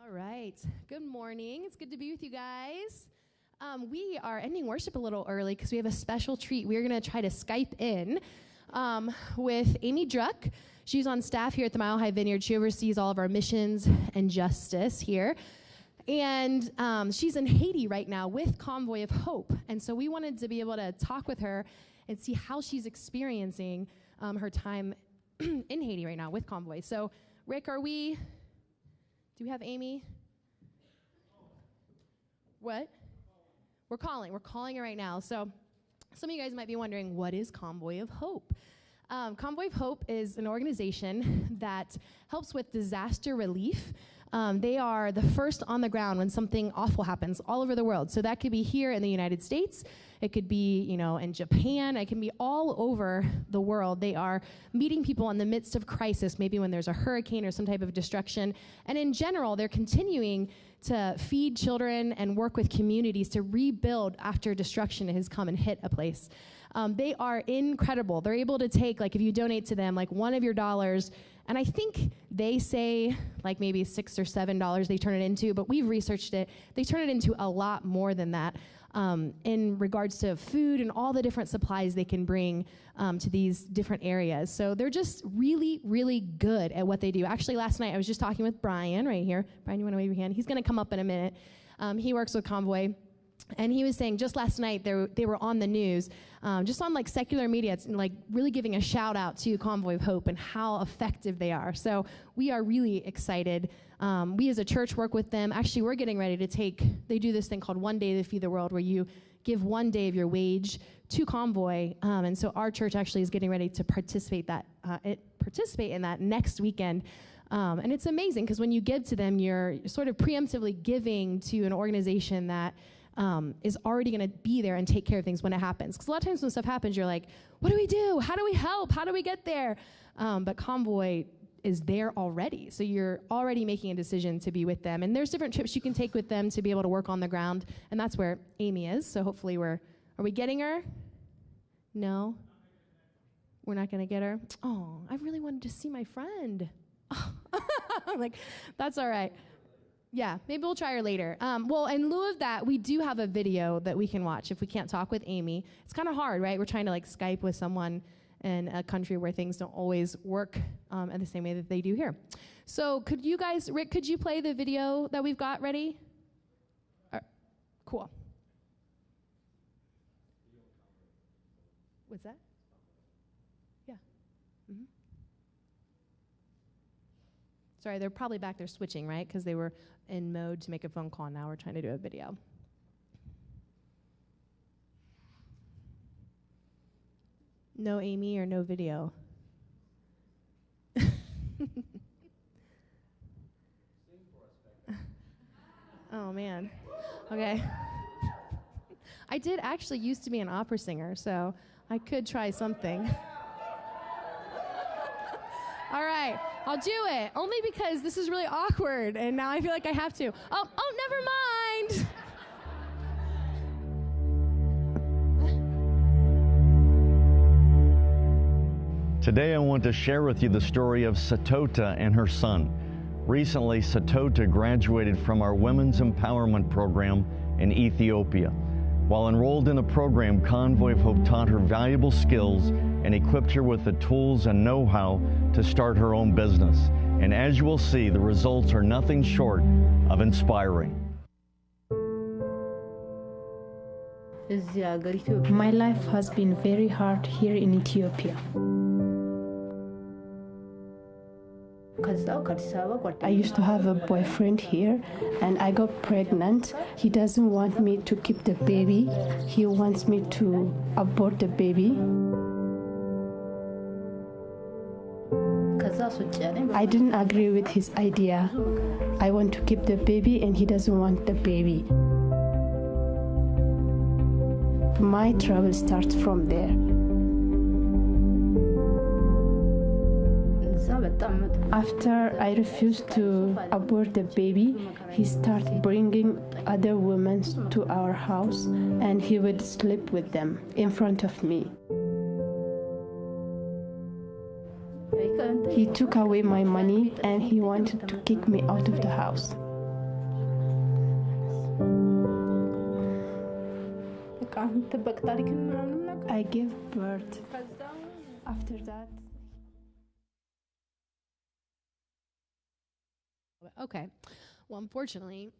All right. Good morning. It's good to be with you guys. We are ending worship a little early because we have a special treat. We're going to try to Skype in with Amy Druck. She's on staff here at the Mile High Vineyard. She oversees all of our missions and justice here. And she's in Haiti right now with Convoy of Hope. And so we wanted to be able to talk with her and see how she's experiencing her time in Haiti right now with Convoy. So, Rick, do we have Amy? What? We're calling her right now. So some of you guys might be wondering, what is Convoy of Hope? Convoy of Hope is an organization that helps with disaster relief. They are the first on the ground when something awful happens all over the world. So that could be here in the United States. It could be, in Japan. It can be all over the world. They are meeting people in the midst of crisis, maybe when there's a hurricane or some type of destruction. And in general, they're continuing to feed children and work with communities to rebuild after destruction has come and hit a place. They are incredible. They're able to take, if you donate to them, one of your dollars, and I think they say maybe $6 or $7 they turn it into, but we've researched it. They turn it into a lot more than that in regards to food and all the different supplies they can bring to these different areas. So they're just really, really good at what they do. Actually, last night I was just talking with Brian right here. Brian, you want to wave your hand? He's going to come up in a minute. He works with Convoy. And he was saying just last night they were on the news, just on secular media, really giving a shout out to Convoy of Hope and how effective they are. So we are really excited. We as a church work with them. Actually, we're getting ready to they do this thing called One Day to Feed the World, where you give 1 day of your wage to Convoy. And so our church actually is getting ready to participate in that next weekend. And it's amazing because when you give to them, you're sort of preemptively giving to an organization that is already going to be there and take care of things when it happens. Because a lot of times when stuff happens, you're like, what do we do? How do we help? How do we get there? But Convoy is there already. So you're already making a decision to be with them. And there's different trips you can take with them to be able to work on the ground. And that's where Amy is. So hopefully are we getting her? No? We're not going to get her? Oh, I really wanted to see my friend. That's all right. Yeah, maybe we'll try her later. Well, in lieu of that, we do have a video that we can watch if we can't talk with Amy. It's kind of hard, right? We're trying to Skype with someone in a country where things don't always work in the same way that they do here. So could you guys, Rick, could you play the video that we've got ready? Cool. What's that? Yeah. Mm-hmm. Sorry, they're probably back there switching, right? Because they were in mode to make a phone call. Now we're trying to do a video. No Amy or no video? Oh, man. Okay. I did actually used to be an opera singer, so I could try something. All right, I'll do it, only because this is really awkward, and now I feel like I have to. Oh, never mind. Today I want to share with you the story of Satota and her son. Recently, Satota graduated from our Women's Empowerment Program in Ethiopia. While enrolled in the program, Convoy of Hope taught her valuable skills and equipped her with the tools and know-how to start her own business. And as you will see, the results are nothing short of inspiring. My life has been very hard here in Ethiopia. I used to have a boyfriend here, and I got pregnant. He doesn't want me to keep the baby. He wants me to abort the baby. I didn't agree with his idea. I want to keep the baby, and he doesn't want the baby. My trouble starts from there. After I refused to abort the baby, he started bringing other women to our house, and he would sleep with them in front of me. He took away my money, and he wanted to kick me out of the house. I gave birth. After that, Okay. Well, unfortunately,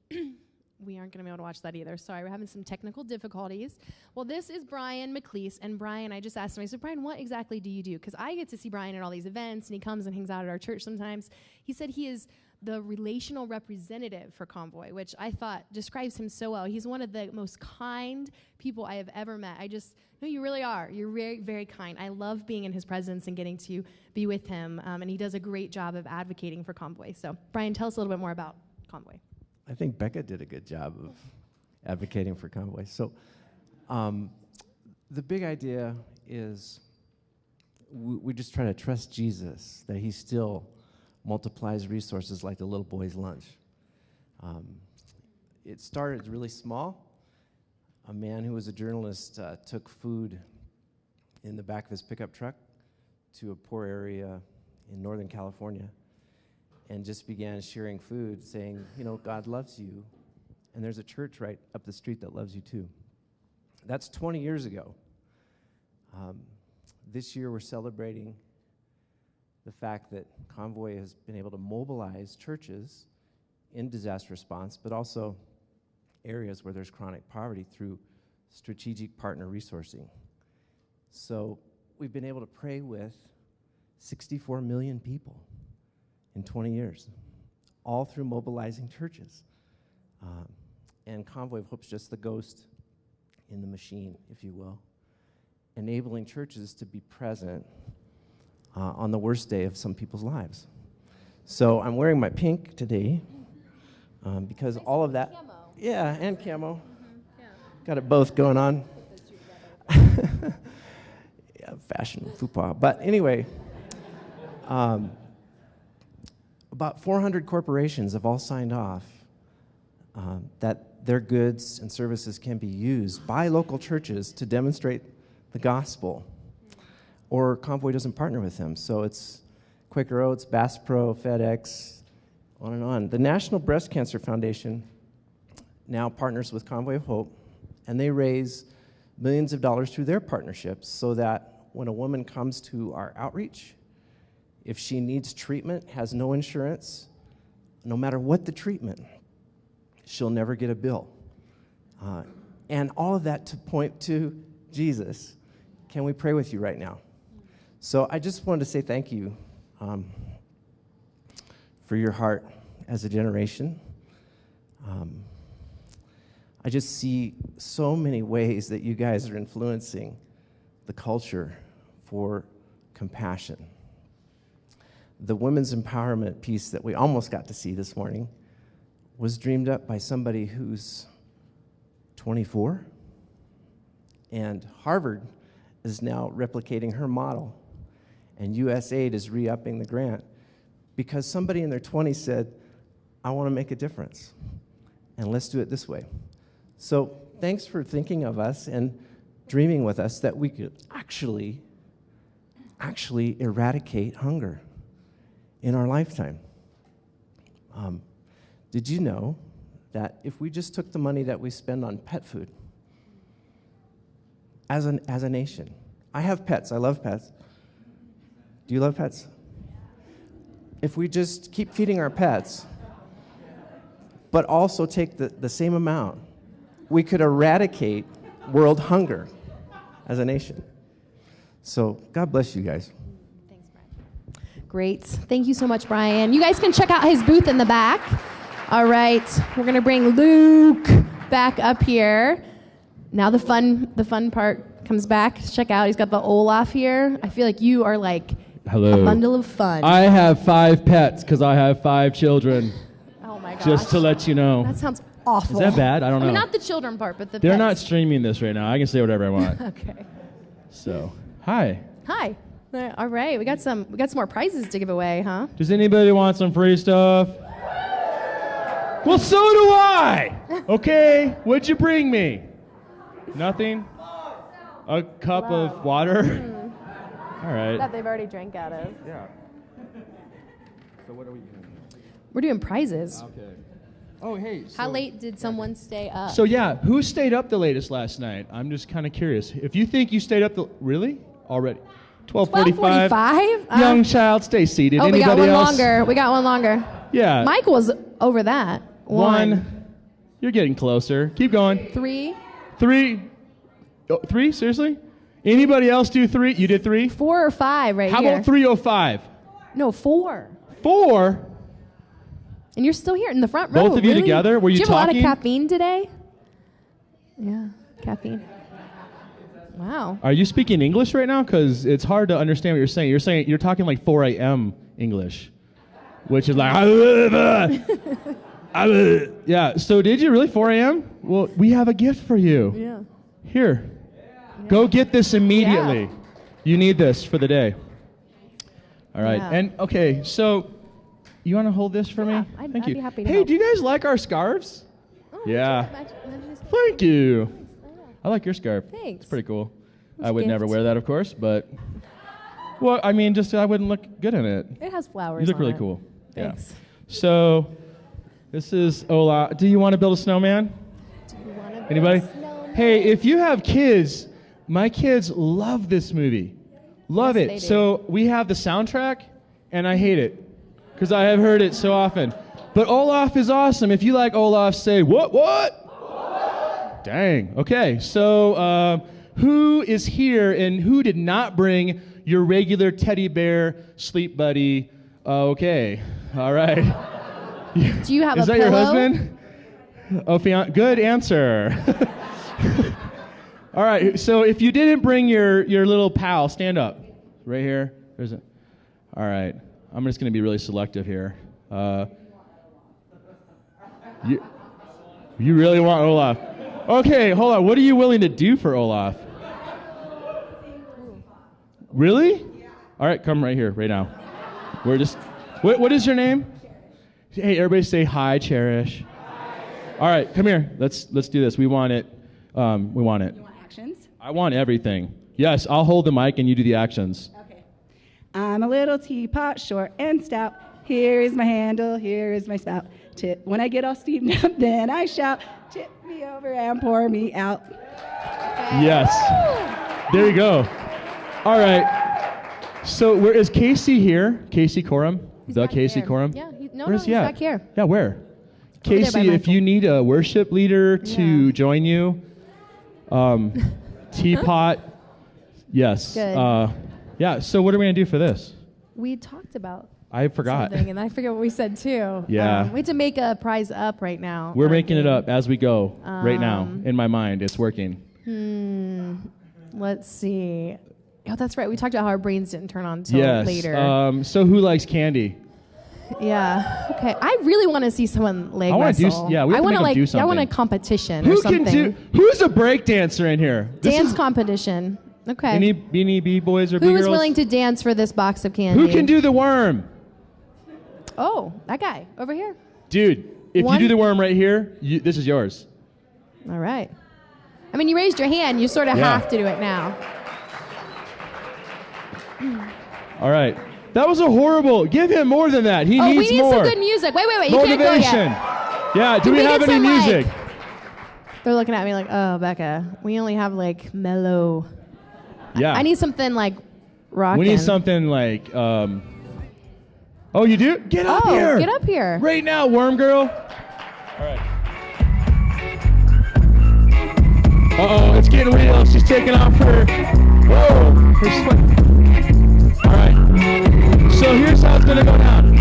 we aren't going to be able to watch that either. Sorry, we're having some technical difficulties. Well, this is Brian McLeese. And Brian, I just asked him, I said, Brian, what exactly do you do? Because I get to see Brian at all these events, and he comes and hangs out at our church sometimes. He said he is the relational representative for Convoy, which I thought describes him so well. He's one of the most kind people I have ever met. No, you really are. You're very, very kind. I love being in his presence and getting to be with him, and he does a great job of advocating for Convoy. So, Brian, tell us a little bit more about Convoy. I think Becca did a good job of advocating for Convoy. So, the big idea is we just try to trust Jesus, that he still multiplies resources like the little boy's lunch. It started really small. A man who was a journalist took food in the back of his pickup truck to a poor area in Northern California and just began sharing food, saying, you know, God loves you, and there's a church right up the street that loves you too. That's 20 years ago. This year we're celebrating the fact that Convoy has been able to mobilize churches in disaster response, but also areas where there's chronic poverty through strategic partner resourcing. So we've been able to pray with 64 million people in 20 years, all through mobilizing churches. And Convoy of Hope's just the ghost in the machine, if you will, enabling churches to be present on the worst day of some people's lives. So I'm wearing my pink today because nice all of that. Camo. Yeah, and camo. Yeah. Got it both going on. Yeah, fashion, fupa. But anyway, about 400 corporations have all signed off that their goods and services can be used by local churches to demonstrate the gospel, or Convoy doesn't partner with them. So it's Quaker Oats, Bass Pro, FedEx, on and on. The National Breast Cancer Foundation now partners with Convoy of Hope, and they raise millions of dollars through their partnerships so that when a woman comes to our outreach, if she needs treatment, has no insurance, no matter what the treatment, she'll never get a bill. And all of that to point to Jesus. Can we pray with you right now? So I just wanted to say thank you for your heart as a generation. I just see so many ways that you guys are influencing the culture for compassion. The women's empowerment piece that we almost got to see this morning was dreamed up by somebody who's 24, and Harvard is now replicating her model, and USAID is re-upping the grant because somebody in their 20s said, I want to make a difference, and let's do it this way. So thanks for thinking of us and dreaming with us that we could actually eradicate hunger in our lifetime. Did you know that if we just took the money that we spend on pet food as a nation? I have pets. I love pets. Do you love pets? If we just keep feeding our pets, but also take the same amount, we could eradicate world hunger as a nation. So God bless you guys. Thanks, Brian. Great. Thank you so much, Brian. You guys can check out his booth in the back. All right, we're going to bring Luke back up here. Now the fun part comes back. Check out, he's got the Olaf here. I feel like you are like Hello. A bundle of fun. I have 5 pets because I have 5 children. Oh my gosh. Just to let you know. That sounds awful. Is that bad? I don't know. I mean, not the children part, but the They're pets. not streaming this right now. I can say whatever I want. Okay. So, hi. Hi. All right, we got some more prizes to give away, huh? Does anybody want some free stuff? Well, so do I. Okay, what'd you bring me? Nothing? A cup of water? All right. That they've already drank out of. Yeah. So what are we doing? We're doing prizes. Okay. Oh, hey. How late did someone stay up? So yeah, who stayed up the latest last night? I'm just kind of curious. If you think you stayed up really already, 12:45. 12:45? Young child, stay seated. Oh, we got Anybody one else? longer. We got one longer. Yeah. Mike was over that. One. You're getting closer. Keep going. 3. 3. Oh, 3? Seriously? Anybody else do 3? You did 3? 4 or 5 right How here. about 3:05? No, 4. 4? And you're still here in the front row. Both of you really? together? Were you Did you have talking? a lot of caffeine today? Yeah, caffeine. Wow. Are you speaking English right now? Because it's hard to understand what you're saying. You're talking like 4 a.m. English, which is like, yeah. So did you really 4 a.m.? Well, we have a gift for you. Yeah. Here, go get this immediately. Yeah. You need this for the day. All right. Yeah. And okay, so you want to hold this for me? I'd Thank you. be happy to Hey, help. do you guys like our scarves? Oh, Yeah. imagine Thank you. I like your scarf. Thanks. It's pretty cool. It's I a would never gift. wear that, of course, but well, I mean, just I wouldn't look good in it. It has flowers. You look on really it. cool. Thanks. Yeah. So, this is Ola. Do you want to build a snowman? Do you wanna build Anybody? a snowman? Hey, if you have kids, my kids love this movie. Love Yes, it. they do. So we have the soundtrack, and I hate it because I have heard it so often. But Olaf is awesome. If you like Olaf, say what? Dang. Okay. So who is here and who did not bring your regular teddy bear sleep buddy? Okay. All right. Do you have Is a that pillow? your husband? Oh, good answer. All right. So if you didn't bring your little pal, stand up. Right here. There's a. All right. I'm just going to be really selective here. You really want Olaf? Okay, hold on. What are you willing to do for Olaf? Really? All right, come right here, right now. We're just. What is your name? Hey, everybody, say hi, Cherish. All right, come here. Let's do this. We want it. We want it. You want actions? I want everything. Yes, I'll hold the mic and you do the actions. Okay. I'm a little teapot, short and stout. Here is my handle, here is my spout. Tip. When I get all steamed up, then I shout, tip me over and pour me out. Yes. There you go. All right. So where is Casey here? Casey Corum? He's The back Casey here. Corum? Yeah. Where's He's he at? back here. Yeah, where? Over there by Casey, if Michael. you need a worship leader to Yeah. join you, teapot, yes. Good. Yeah, so what are we going to do for this? We talked about I forgot. something, and I forget what we said too. Yeah. We have to make a prize up right now. We're making it up as we go right now. Um, In my mind, it's working. Let's see. Oh, that's right. We talked about how our brains didn't turn on until Yes. later. So who likes candy? Yeah. Okay. I really want to see someone leg I wanna do wrestle. s- yeah, we have I to wanna, make them do I want a something. competition or Who something. can do? Who's a break dancer in here? This Dance is- competition. Okay. Any Beanie B boys or B Who girls? is willing to dance for this box of candy? Who can do the worm? Oh, that guy over here. Dude, if One- you do the worm right here, this is yours. All right. I mean, you raised your hand. You sort of Yeah. have to do it now. All right. That was a horrible. Give him more than that. He Oh, we needs need more. some good music. Wait. You can't go Motivation. yet. Yeah. Do Can we we have get any some, like- music? They're looking at me like, oh, Becca, we only have like mellow. Yeah. I need something like rockin'. We need something like. Oh, you do? Get up Oh, here. get up here. Right now, worm girl. All right. Uh-oh, it's getting real. She's taking off her. Whoa. Her sweat. All right. So here's how it's gonna go down.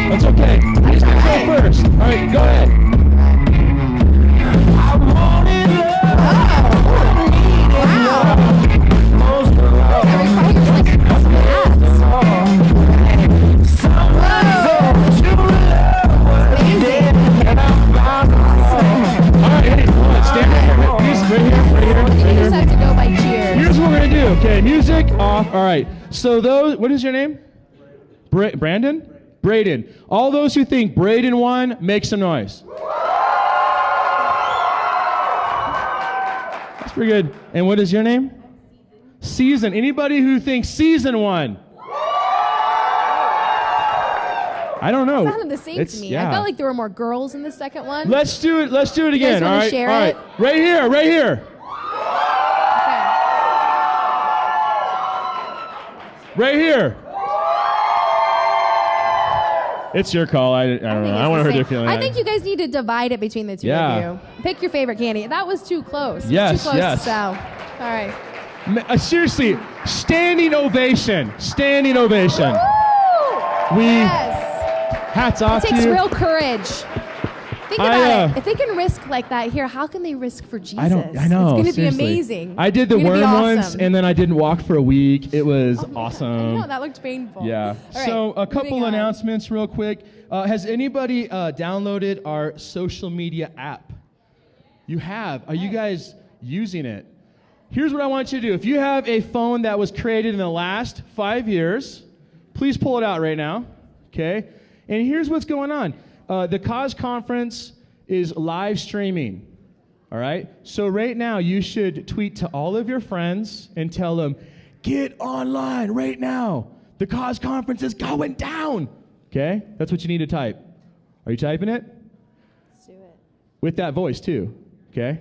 That's okay. Who's gonna go first? All right, go ahead. All right, hey, come on, stand right here. You just have to go by cheers. Here's what we're gonna do. Okay, music off. All right. So those. What is your name? Brandon. Braden. All those who think Braden won, make some noise. That's pretty good. And what is your name? Season. Anybody who thinks Season won? I don't know. It sounded the same to me. Yeah. I felt like there were more girls in the second one. Let's do it. Let's do it again. wanna All right. share All right. it? Right here. Right here. Okay. Right here. It's your call. I don't know. I want to hurt your feelings. I think you guys need to divide it between the two Yeah. of you. Pick your favorite candy. That was too close. Yes, Too close yes. to Sal. All right. Seriously, standing ovation. Standing ovation. Woo! We Yes. hats off It takes to you. real courage. Think I, about it. If they can risk like that here, how can they risk for Jesus? I know. It's going to be seriously. amazing. I did the It's gonna worm be once, awesome. and then I didn't walk for a week. It was I awesome. know, that looked painful. Yeah. All right, So a couple moving on. announcements real quick. Has anybody downloaded our social media app? You have. Are you guys using it? Here's what I want you to do. If you have a phone that was created in the last 5 years, please pull it out right now. Okay? And here's what's going on. The Cause Conference is live streaming. All right? So right now, you should tweet to all of your friends and tell them, get online right now. The Cause Conference is going down. Okay? That's what you need to type. Are you typing it? Let's do it. With that voice, too. Okay?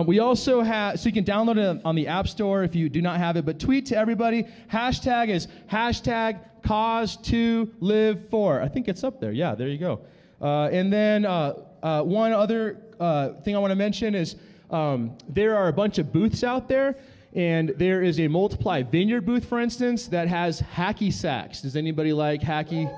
We also have, so you can download it on the App Store if you do not have it, but tweet to everybody. Hashtag is hashtag cause2live4. I think it's up there. Yeah, there you go. And then one other thing I want to mention is there are a bunch of booths out there, and there is a Multiply Vineyard booth, for instance, that has hacky sacks. Does anybody like hacky?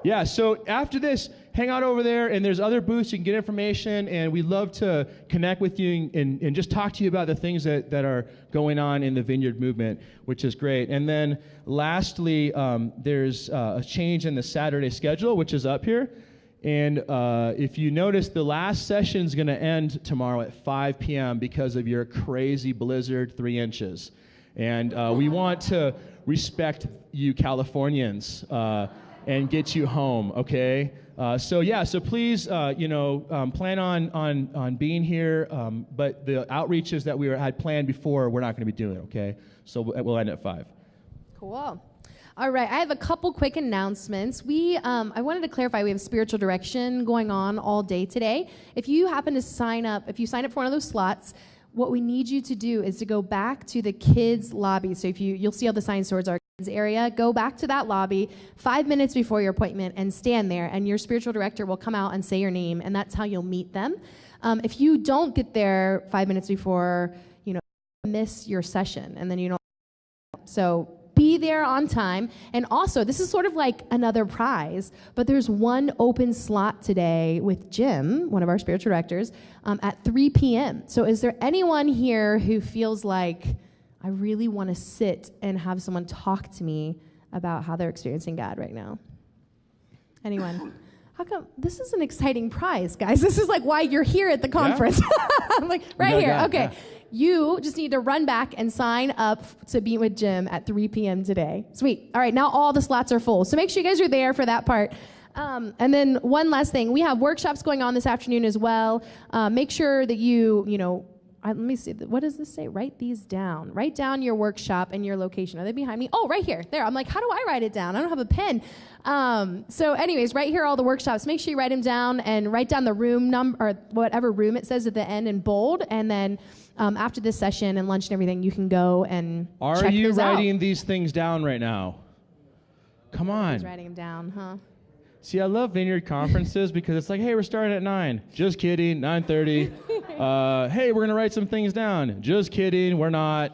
Yeah, so after this, hang out over there, and there's other booths. You can get information, and we'd love to connect with you and just talk to you about the things that are going on in the Vineyard movement, which is great. And then lastly, there's a change in the Saturday schedule, which is up here. And if you notice, the last session is going to end tomorrow at 5 p.m. because of your crazy blizzard 3 inches. And we want to respect you Californians and get you home, okay? So please, plan on being here. But the outreaches that we had planned before, we're not going to be doing, okay? So we'll end at 5. Cool. All right, I have a couple quick announcements. I wanted to clarify, we have spiritual direction going on all day today. If you happen to sign up, if you sign up for one of those slots, what we need you to do is to go back to the kids' lobby. So if you'll see all the signs towards our kids area, go back to that lobby 5 minutes before your appointment and stand there, and your spiritual director will come out and say your name, and that's how you'll meet them. If you don't get there 5 minutes before, miss your session, and then you don't. So be there on time. And also, this is sort of like another prize, but there's one open slot today with Jim, one of our spiritual directors, at 3 p.m. So is there anyone here who feels like, I really want to sit and have someone talk to me about how they're experiencing God right now? Anyone? How come? This is an exciting prize, guys. This is like why you're here at the conference. Yeah? I'm like, right here. God, okay. Yeah. You just need to run back and sign up to be with Jim at 3 p.m. today. Sweet. All right, now all the slots are full. So make sure you guys are there for that part. And then one last thing. We have workshops going on this afternoon as well. Make sure that let me see. What does this say? Write these down. Write down your workshop and your location. Are they behind me? Oh, right here. There. I'm like, how do I write it down? I don't have a pen. So anyways, right here are all the workshops. Make sure you write them down and write down the room number or whatever room it says at the end in bold. And then after this session and lunch and everything, you can go and check those out. Are you writing these things down right now? Come on. He's writing them down, huh? See, I love Vineyard conferences because it's like, hey, we're starting at 9. Just kidding, 9:30. Hey, we're going to write some things down. Just kidding, we're not.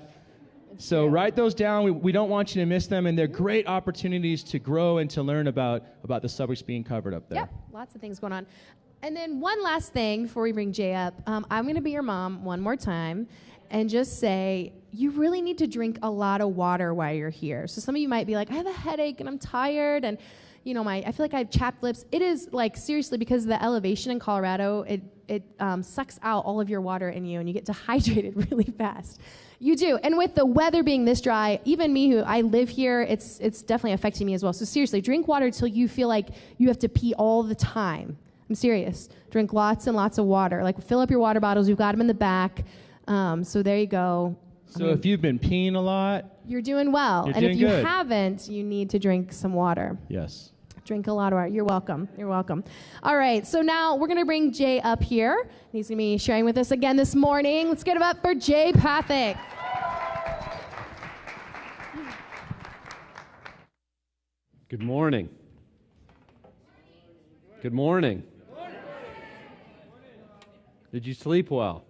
So write those down. We don't want you to miss them, and they're great opportunities to grow and to learn about the subjects being covered up there. Yep, lots of things going on. And then one last thing before we bring Jay up. I'm going to be your mom one more time and just say, you really need to drink a lot of water while you're here. So some of you might be like, I have a headache and I'm tired and I feel like I have chapped lips. It is like seriously because of the elevation in Colorado, it sucks out all of your water in you and you get dehydrated really fast. You do. And with the weather being this dry, even me who I live here, it's definitely affecting me as well. So seriously, drink water until you feel like you have to pee all the time. I'm serious. Drink lots and lots of water. Like fill up your water bottles. We've got them in the back. So there you go. So if you've been peeing a lot, you're doing well. You're and doing if you good. haven't, you need to drink some water. Yes. Drink a lot of water. You're welcome. You're welcome. All right, so now we're going to bring Jay up here. He's going to be sharing with us again this morning. Let's get him up for Jay Pathak. Good morning. Good morning. Did you sleep well?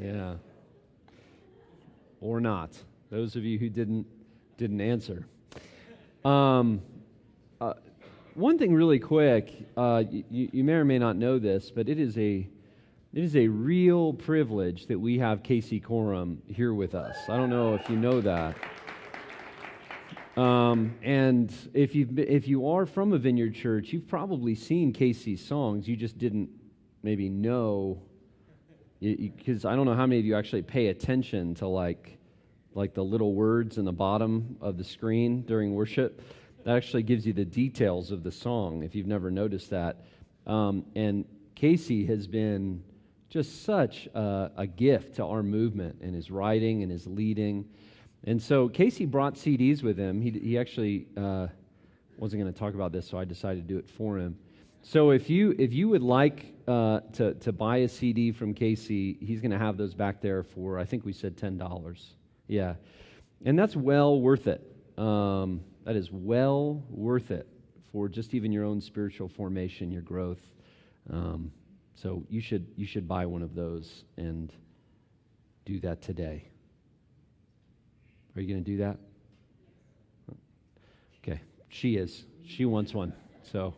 Yeah. Or not. Those of you who didn't answer. One thing really quick, you may or may not know this, but it is a real privilege that we have Casey Coram here with us. I don't know if you know that. And if you are from a Vineyard Church, you've probably seen Casey's songs. You just didn't maybe know, because I don't know how many of you actually pay attention to like the little words in the bottom of the screen during worship. That actually gives you the details of the song, if you've never noticed that. And Casey has been just such a gift to our movement in his writing and his leading. And so Casey brought CDs with him. He actually wasn't going to talk about this, so I decided to do it for him. So if you would like to buy a CD from Casey, he's going to have those back there for, I think we said $10. Yeah. And that's well worth it. That is well worth it for just even your own spiritual formation, your growth. So you should buy one of those and do that today. Are you going to do that? Okay, she is. She wants one, so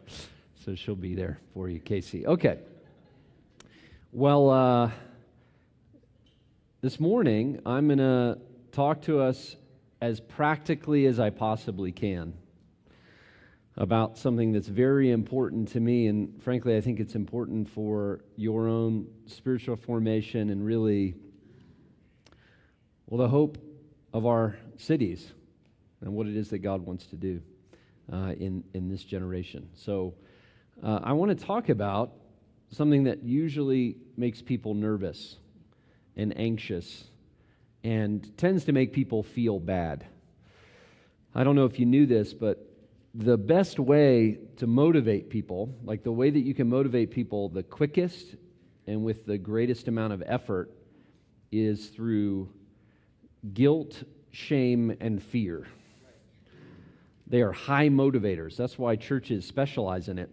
she'll be there for you, Casey. Okay. Well, this morning I'm going to talk to us as practically as I possibly can about something that's very important to me, and frankly, I think it's important for your own spiritual formation and really, well, the hope of our cities and what it is that God wants to do in this generation. So I want to talk about something that usually makes people nervous and anxious and tends to make people feel bad. I don't know if you knew this, but the best way to motivate people, like the way that you can motivate people the quickest and with the greatest amount of effort, is through guilt, shame, and fear. They are high motivators. That's why churches specialize in it.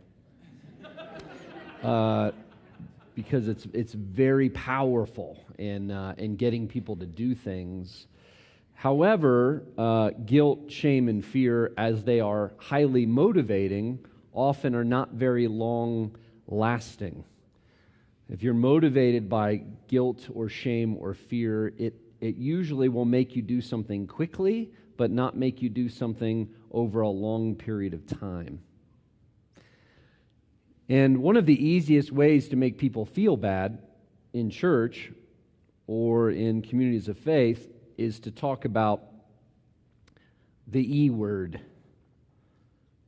Because it's very powerful in getting people to do things. However, guilt, shame, and fear, as they are highly motivating, often are not very long-lasting. If you're motivated by guilt or shame or fear, it usually will make you do something quickly, but not make you do something over a long period of time. And one of the easiest ways to make people feel bad in church or in communities of faith is to talk about the E word,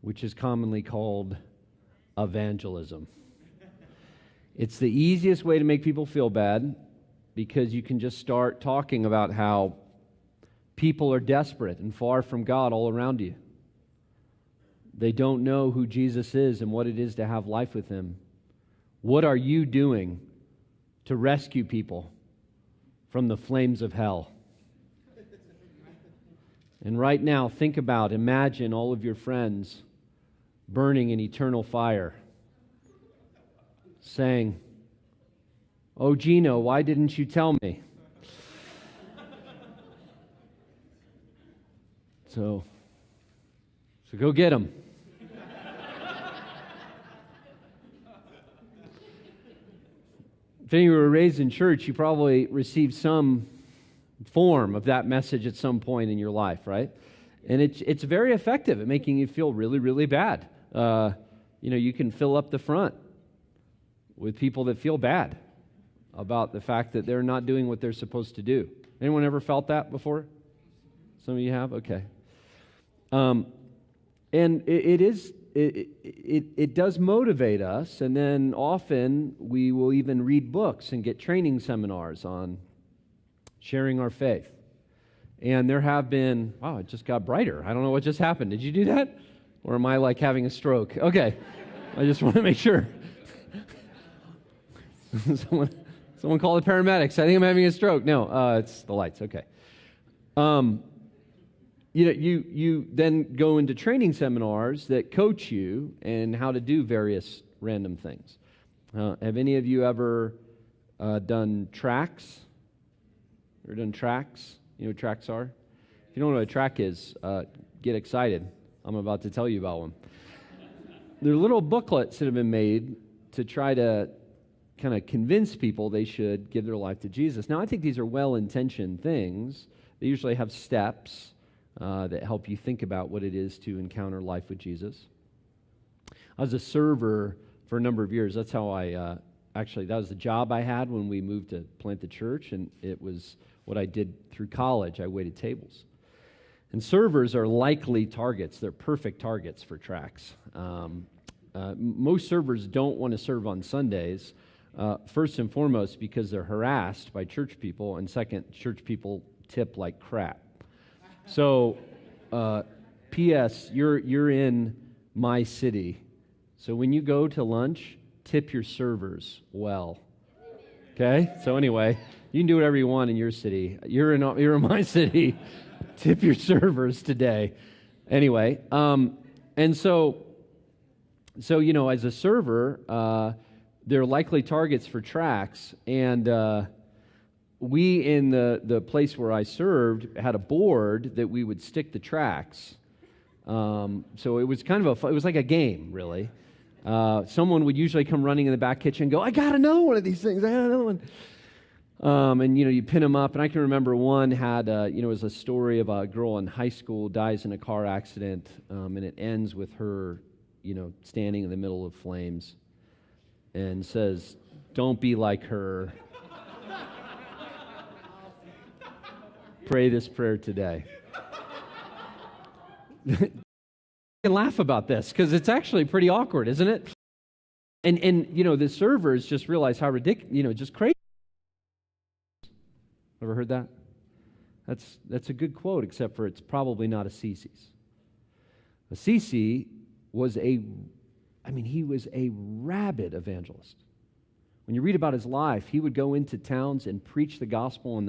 which is commonly called evangelism. It's the easiest way to make people feel bad because you can just start talking about how people are desperate and far from God all around you. They don't know who Jesus is and what it is to have life with Him. What are you doing to rescue people from the flames of hell? And right now, imagine all of your friends burning in eternal fire, saying, "Oh, Gino, why didn't you tell me?" So go get them. If any of you were raised in church, you probably received some form of that message at some point in your life, right? And it's very effective at making you feel really, really bad. You can fill up the front with people that feel bad about the fact that they're not doing what they're supposed to do. Anyone ever felt that before? Some of you have? Okay. And it does motivate us, and then often we will even read books and get training seminars on sharing our faith. And there have been, wow, it just got brighter. I don't know what just happened. Did you do that? Or am I like having a stroke? Okay. I just want to make sure. Someone call the paramedics. I think I'm having a stroke. No, it's the lights. Okay. You then go into training seminars that coach you in how to do various random things. Have any of you ever done tracks? Ever done tracks? You know what tracks are? If you don't know what a track is, get excited. I'm about to tell you about one. They're little booklets that have been made to try to kind of convince people they should give their life to Jesus. Now, I think these are well-intentioned things. They usually have steps that help you think about what it is to encounter life with Jesus. I was a server for a number of years. That's how that was the job I had when we moved to plant the church, and it was what I did through college. I waited tables. And servers are likely targets. They're perfect targets for tracks. Most servers don't want to serve on Sundays, first and foremost because they're harassed by church people, and second, church people tip like crap. So, P.S., you're in my city. So when you go to lunch, tip your servers well. Okay? So anyway, you can do whatever you want in your city. You're in my city. Tip your servers today. Anyway, and so as a server, they're likely targets for tracks, and we in the place where I served had a board that we would stick the tracks. So it was kind of it was like a game, really. Someone would usually come running in the back kitchen and go, "I got another one of these things. I got another one." And you pin them up, and I can remember one had it was a story of a girl in high school dies in a car accident, and it ends with her standing in the middle of flames and says, "Don't be like her. Pray this prayer today." You can laugh about this because it's actually pretty awkward, isn't it? And the servers just realize how ridiculous, just crazy. Ever heard that? That's a good quote, except for it's probably not Assisi's. Assisi was he was a rabid evangelist. When you read about his life, he would go into towns and preach the gospel on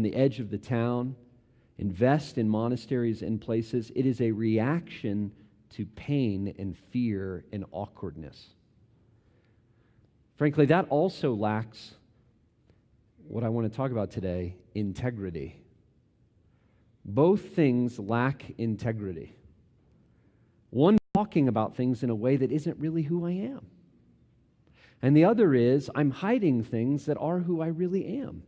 the edge of the town, invest in monasteries and places. It is a reaction to pain and fear and awkwardness. Frankly, that also lacks what I want to talk about today, integrity. Both things lack integrity. One, talking about things in a way that isn't really who I am. And the other is, I'm hiding things that are who I really am.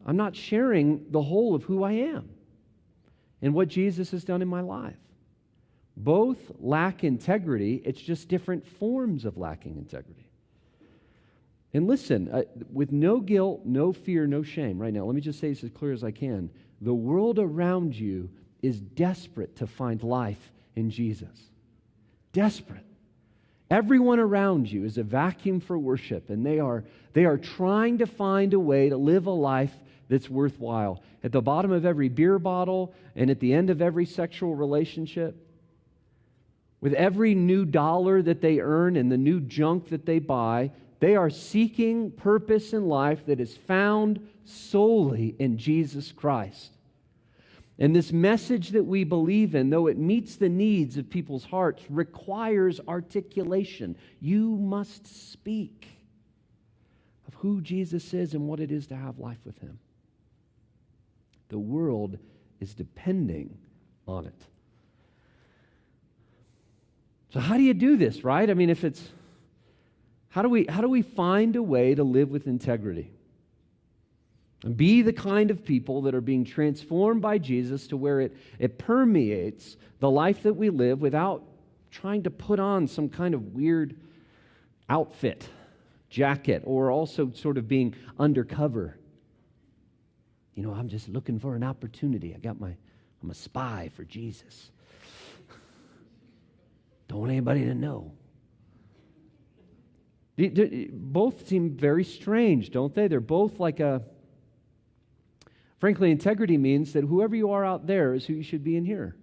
I'm not sharing the whole of who I am and what Jesus has done in my life. Both lack integrity. It's just different forms of lacking integrity. And listen, with no guilt, no fear, no shame, right now, let me just say this as clear as I can. The world around you is desperate to find life in Jesus. Desperate. Everyone around you is a vacuum for worship, and they are trying to find a way to live a life that's worthwhile. At the bottom of every beer bottle and at the end of every sexual relationship, with every new dollar that they earn and the new junk that they buy, they are seeking purpose in life that is found solely in Jesus Christ. And this message that we believe in, though it meets the needs of people's hearts, requires articulation. You must speak of who Jesus is and what it is to have life with Him. The world is depending on it. So how do you do this, right? I mean, how do we find a way to live with integrity? And be the kind of people that are being transformed by Jesus to where it permeates the life that we live without trying to put on some kind of weird outfit, jacket, or also sort of being undercover. I'm just looking for an opportunity. I'm a spy for Jesus. Don't want anybody to know. Both seem very strange, don't they? They're both like frankly, integrity means that whoever you are out there is who you should be in here.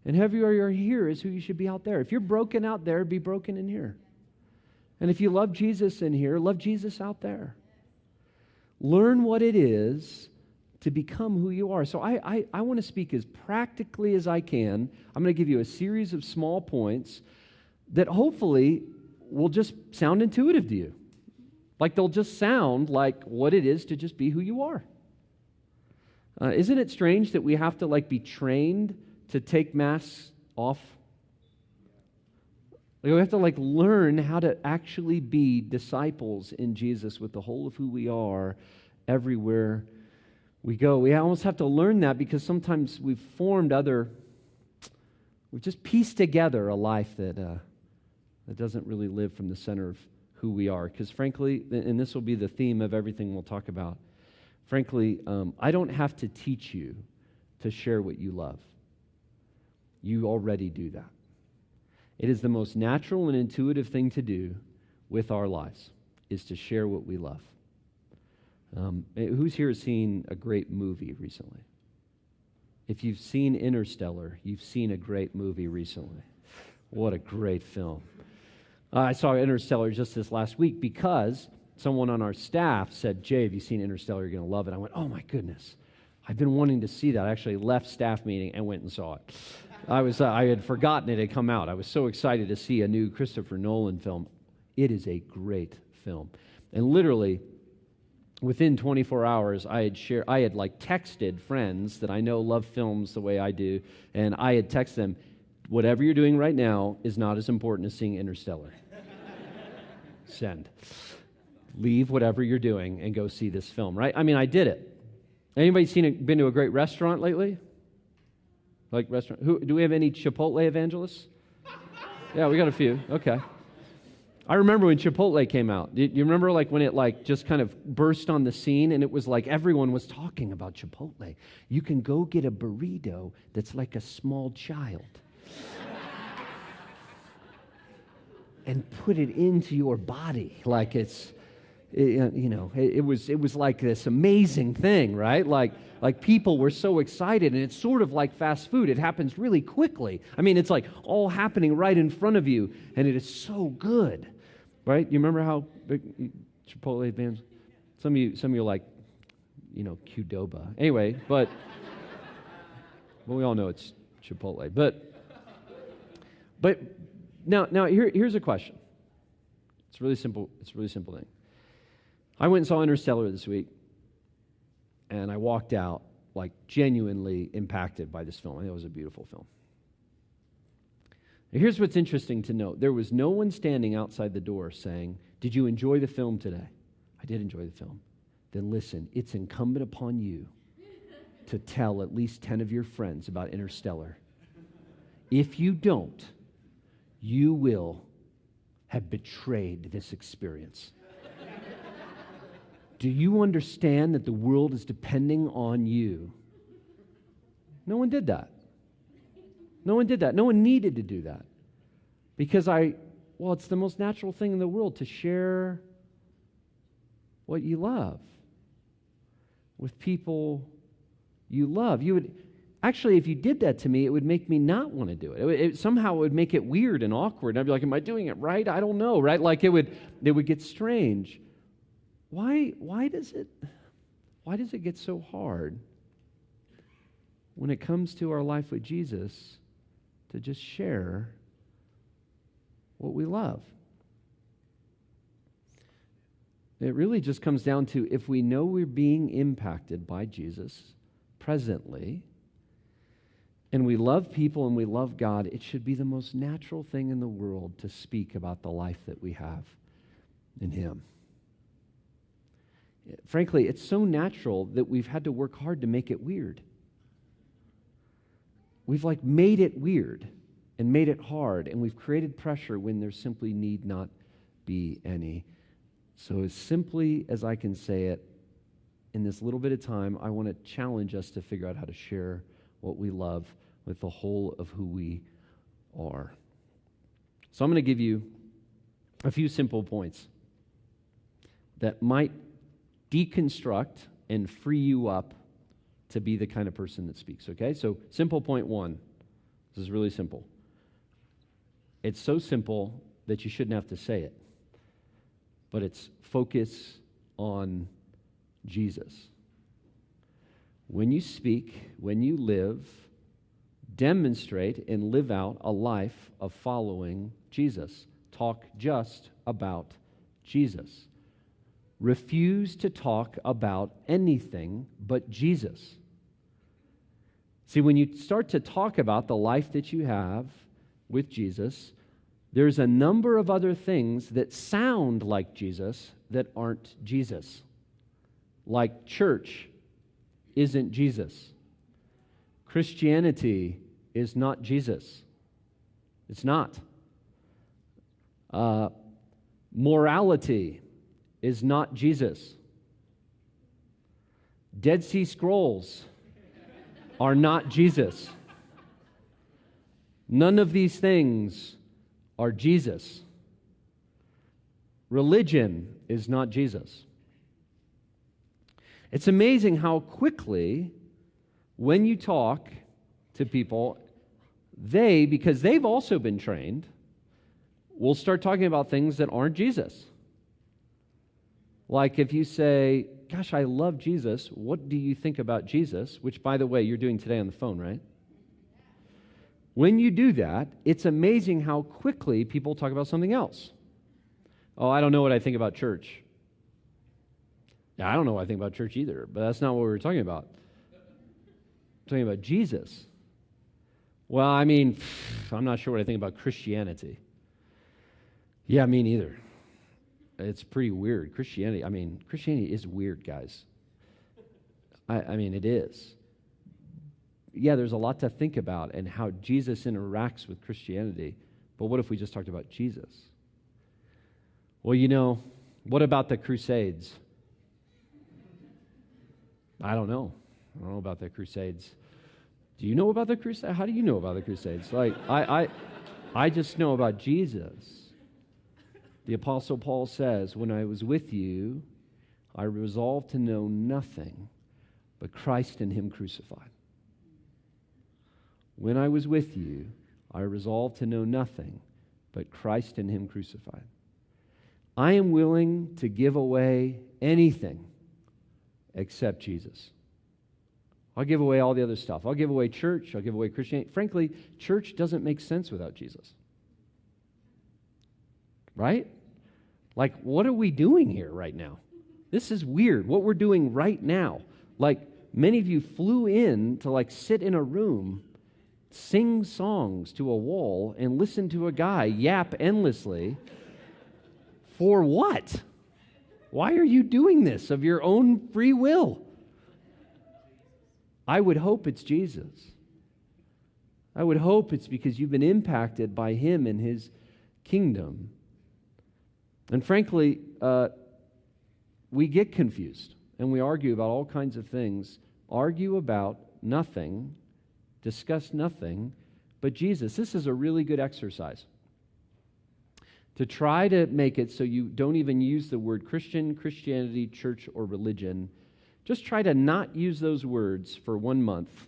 And whoever you are here is who you should be out there. If you're broken out there, be broken in here. And if you love Jesus in here, love Jesus out there. Learn what it is to become who you are. So I want to speak as practically as I can. I'm going to give you a series of small points that hopefully will just sound intuitive to you. Like they'll just sound like what it is to just be who you are. Isn't it strange that we have to be trained to take masks off? We have to learn how to actually be disciples in Jesus with the whole of who we are everywhere we go. We almost have to learn that because sometimes we've just pieced together a life that doesn't really live from the center of who we are. Because frankly, and this will be the theme of everything we'll talk about, frankly, I don't have to teach you to share what you love. You already do that. It is the most natural and intuitive thing to do with our lives, is to share what we love. Who's here has seen a great movie recently? If you've seen Interstellar, you've seen a great movie recently. What a great film. I saw Interstellar just this last week because someone on our staff said, Jay, have you seen Interstellar? You're going to love it. I went, oh my goodness. I've been wanting to see that. I actually left staff meeting and went and saw it. I had forgotten it had come out. I was so excited to see a new Christopher Nolan film. It is a great film. And literally, within 24 hours, I had texted friends that I know love films the way I do, and I had texted them, whatever you're doing right now is not as important as seeing Interstellar. Send. Leave whatever you're doing and go see this film, right? I mean, I did it. Anybody been to a great restaurant lately? Do we have any Chipotle evangelists? Yeah, we got a few. Okay. I remember when Chipotle came out. Do you remember when it just kind of burst on the scene and it was like everyone was talking about Chipotle? You can go get a burrito that's like a small child and put it into your body like it was like this amazing thing, right? Like people were so excited, and it's sort of like fast food. It happens really quickly. I mean, it's like all happening right in front of you, and it is so good, right? You remember how big Chipotle bands? Some of you are like, Qdoba. Anyway, but we all know it's Chipotle. But now here's a question. It's really simple. It's a really simple thing. I went and saw Interstellar this week, and I walked out genuinely impacted by this film. I think it was a beautiful film. Now, here's what's interesting to note. There was no one standing outside the door saying, did you enjoy the film today? I did enjoy the film. Then listen, it's incumbent upon you to tell at least 10 of your friends about Interstellar. If you don't, you will have betrayed this experience. Do you understand that the world is depending on you? No one did that. No one did that. No one needed to do that. Because it's the most natural thing in the world to share what you love with people you love. Actually, if you did that to me, it would make me not want to do it. Somehow it would make it weird and awkward. I'd be like, am I doing it right? I don't know, right? It would get strange. Why does it get so hard when it comes to our life with Jesus to just share what we love? It really just comes down to, if we know we're being impacted by Jesus presently, and we love people and we love God, it should be the most natural thing in the world to speak about the life that we have in Him. Frankly, it's so natural that we've had to work hard to make it weird. We've made it weird and made it hard, and we've created pressure when there simply need not be any. So as simply as I can say it, in this little bit of time, I want to challenge us to figure out how to share what we love with the whole of who we are. So I'm going to give you a few simple points that might deconstruct and free you up to be the kind of person that speaks, okay? So simple point 1, This is really simple. It's so simple that you shouldn't have to say it. But it's focus on Jesus. When you speak, when you live, demonstrate and live out a life of following Jesus. Talk just about Jesus. Refuse to talk about anything but Jesus. See, when you start to talk about the life that you have with Jesus, there's a number of other things that sound like Jesus that aren't Jesus. Like church isn't Jesus. Christianity is not Jesus. It's not. Morality is not Jesus. Dead Sea Scrolls are not Jesus. None of these things are Jesus. Religion is not Jesus. It's amazing how quickly, when you talk to people, because they've also been trained, will start talking about things that aren't Jesus. Like if you say, gosh, I love Jesus, what do you think about Jesus? Which, by the way, you're doing today on the phone, right? When you do that, it's amazing how quickly people talk about something else. Oh, I don't know what I think about church. Yeah, I don't know what I think about church either, but that's not what we were talking about. I'm talking about Jesus. Well, I mean, I'm not sure what I think about Christianity. Yeah, me neither. It's pretty weird. Christianity is weird, guys. I mean, it is. Yeah, there's a lot to think about and how Jesus interacts with Christianity. But what if we just talked about Jesus? Well, what about the Crusades? I don't know. I don't know about the Crusades. Do you know about the Crusades? How do you know about the Crusades? Like, I just know about Jesus. The Apostle Paul says, when I was with you, I resolved to know nothing but Christ and Him crucified. When I was with you, I resolved to know nothing but Christ and Him crucified. I am willing to give away anything except Jesus. I'll give away all the other stuff. I'll give away church. I'll give away Christianity. Frankly, church doesn't make sense without Jesus. Right? Like, what are we doing here right now? This is weird, what we're doing right now. Like, many of you flew in to, sit in a room, sing songs to a wall, and listen to a guy yap endlessly. For what? Why are you doing this of your own free will? I would hope it's Jesus. I would hope it's because you've been impacted by Him and His kingdom. And frankly, we get confused and we argue about all kinds of things. Argue about nothing, discuss nothing but Jesus. This is a really good exercise. To try to make it so you don't even use the word Christian, Christianity, church, or religion. Just try to not use those words for 1 month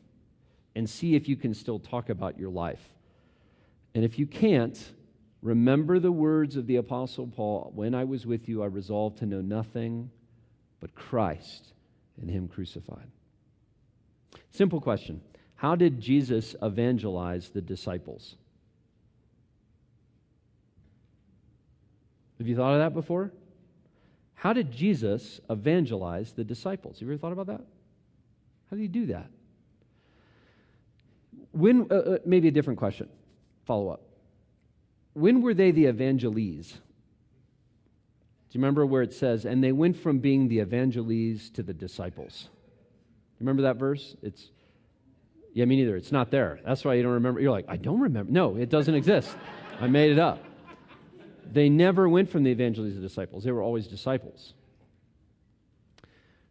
and see if you can still talk about your life. And if you can't, remember the words of the Apostle Paul, when I was with you, I resolved to know nothing but Christ and Him crucified. Simple question. How did Jesus evangelize the disciples? Have you thought of that before? How did Jesus evangelize the disciples? Have you ever thought about that? How did He do that? Maybe a different question. Follow up. When were they the evangelies? Do you remember where it says, and they went from being the evangelies to the disciples? Remember that verse? Yeah, me neither. It's not there. That's why you don't remember. You're like, I don't remember. No, it doesn't exist. I made it up. They never went from the evangelies to the disciples. They were always disciples.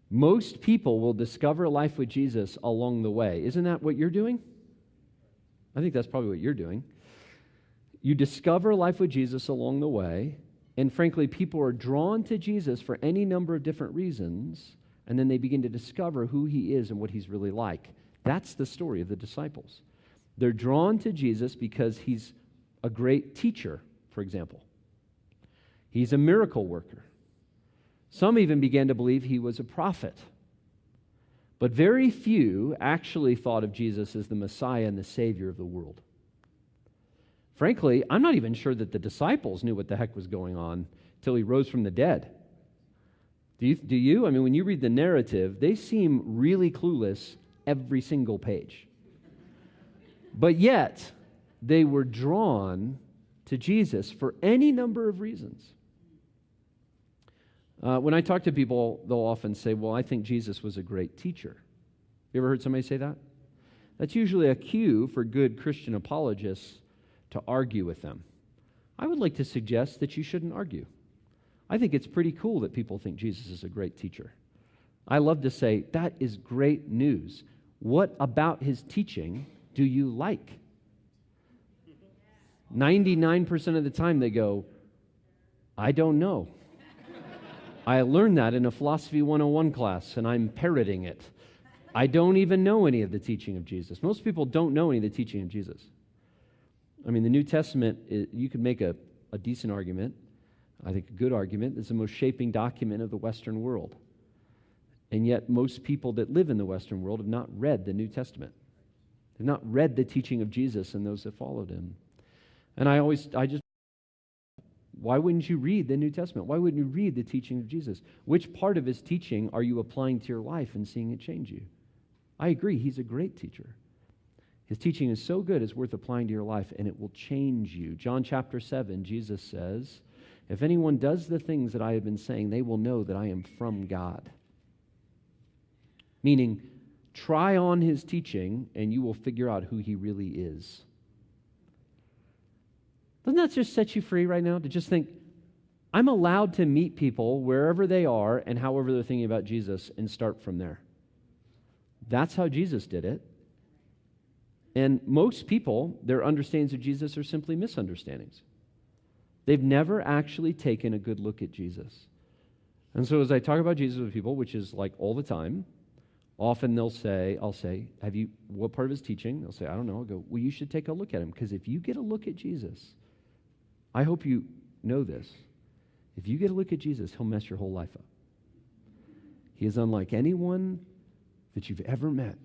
Most people will discover life with Jesus along the way. Isn't that what you're doing? I think that's probably what you're doing. You discover life with Jesus along the way, and frankly, people are drawn to Jesus for any number of different reasons, and then they begin to discover who He is and what He's really like. That's the story of the disciples. They're drawn to Jesus because he's a great teacher, for example. He's a miracle worker. Some even began to believe he was a prophet. But very few actually thought of Jesus as the Messiah and the Savior of the world. Frankly, I'm not even sure that the disciples knew what the heck was going on till he rose from the dead. Do you? I mean, when you read the narrative, they seem really clueless every single page. But yet, they were drawn to Jesus for any number of reasons. When I talk to people, they'll often say, well, I think Jesus was a great teacher. You ever heard somebody say that? That's usually a cue for good Christian apologists to argue with them. I would like to suggest that you shouldn't argue. I think it's pretty cool that people think Jesus is a great teacher. I love to say, that is great news. What about his teaching do you like? 99% of the time they go, I don't know. I learned that in a Philosophy 101 class, and I'm parroting it. I don't even know any of the teaching of Jesus. Most people don't know any of the teaching of Jesus. I mean, the New Testament, you could make a decent argument, I think a good argument. It's the most shaping document of the Western world. And yet most people that live in the Western world have not read the New Testament. They've not read the teaching of Jesus and those that followed him. And why wouldn't you read the New Testament? Why wouldn't you read the teaching of Jesus? Which part of his teaching are you applying to your life and seeing it change you? I agree, he's a great teacher. His teaching is so good, it's worth applying to your life, and it will change you. John chapter 7, Jesus says, if anyone does the things that I have been saying, they will know that I am from God. Meaning, try on his teaching, and you will figure out who he really is. Doesn't that just set you free right now? To just think, I'm allowed to meet people wherever they are and however they're thinking about Jesus and start from there. That's how Jesus did it. And most people, their understandings of Jesus are simply misunderstandings. They've never actually taken a good look at Jesus. And so as I talk about Jesus with people, which is like all the time, often I'll say, what part of his teaching? They'll say, I don't know. I'll go, well, you should take a look at him, because if you get a look at Jesus, I hope you know this. If you get a look at Jesus, he'll mess your whole life up. He is unlike anyone that you've ever met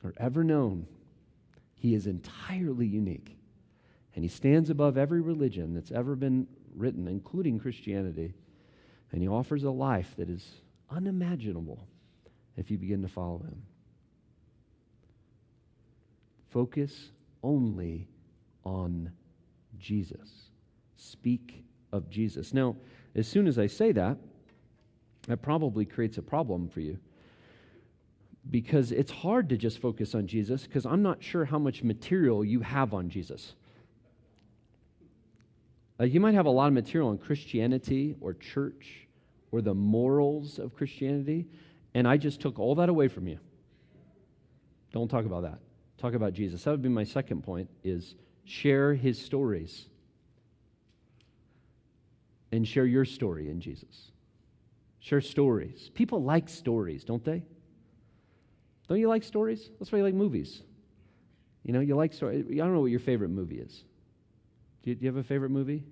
or ever known. He is entirely unique. And he stands above every religion that's ever been written, including Christianity. And he offers a life that is unimaginable if you begin to follow him. Focus only on Jesus. Speak of Jesus. Now, as soon as I say that, that probably creates a problem for you, because it's hard to just focus on Jesus, because I'm not sure how much material you have on Jesus. You might have a lot of material on Christianity or church or the morals of Christianity, and I just took all that away from you. Don't talk about that. Talk about Jesus. That would be my second point, is share his stories. And share your story in Jesus. Share stories. People like stories, don't they? Don't you like stories? That's why you like movies. You know, you like stories. I don't know what your favorite movie is. Do you have a favorite movie?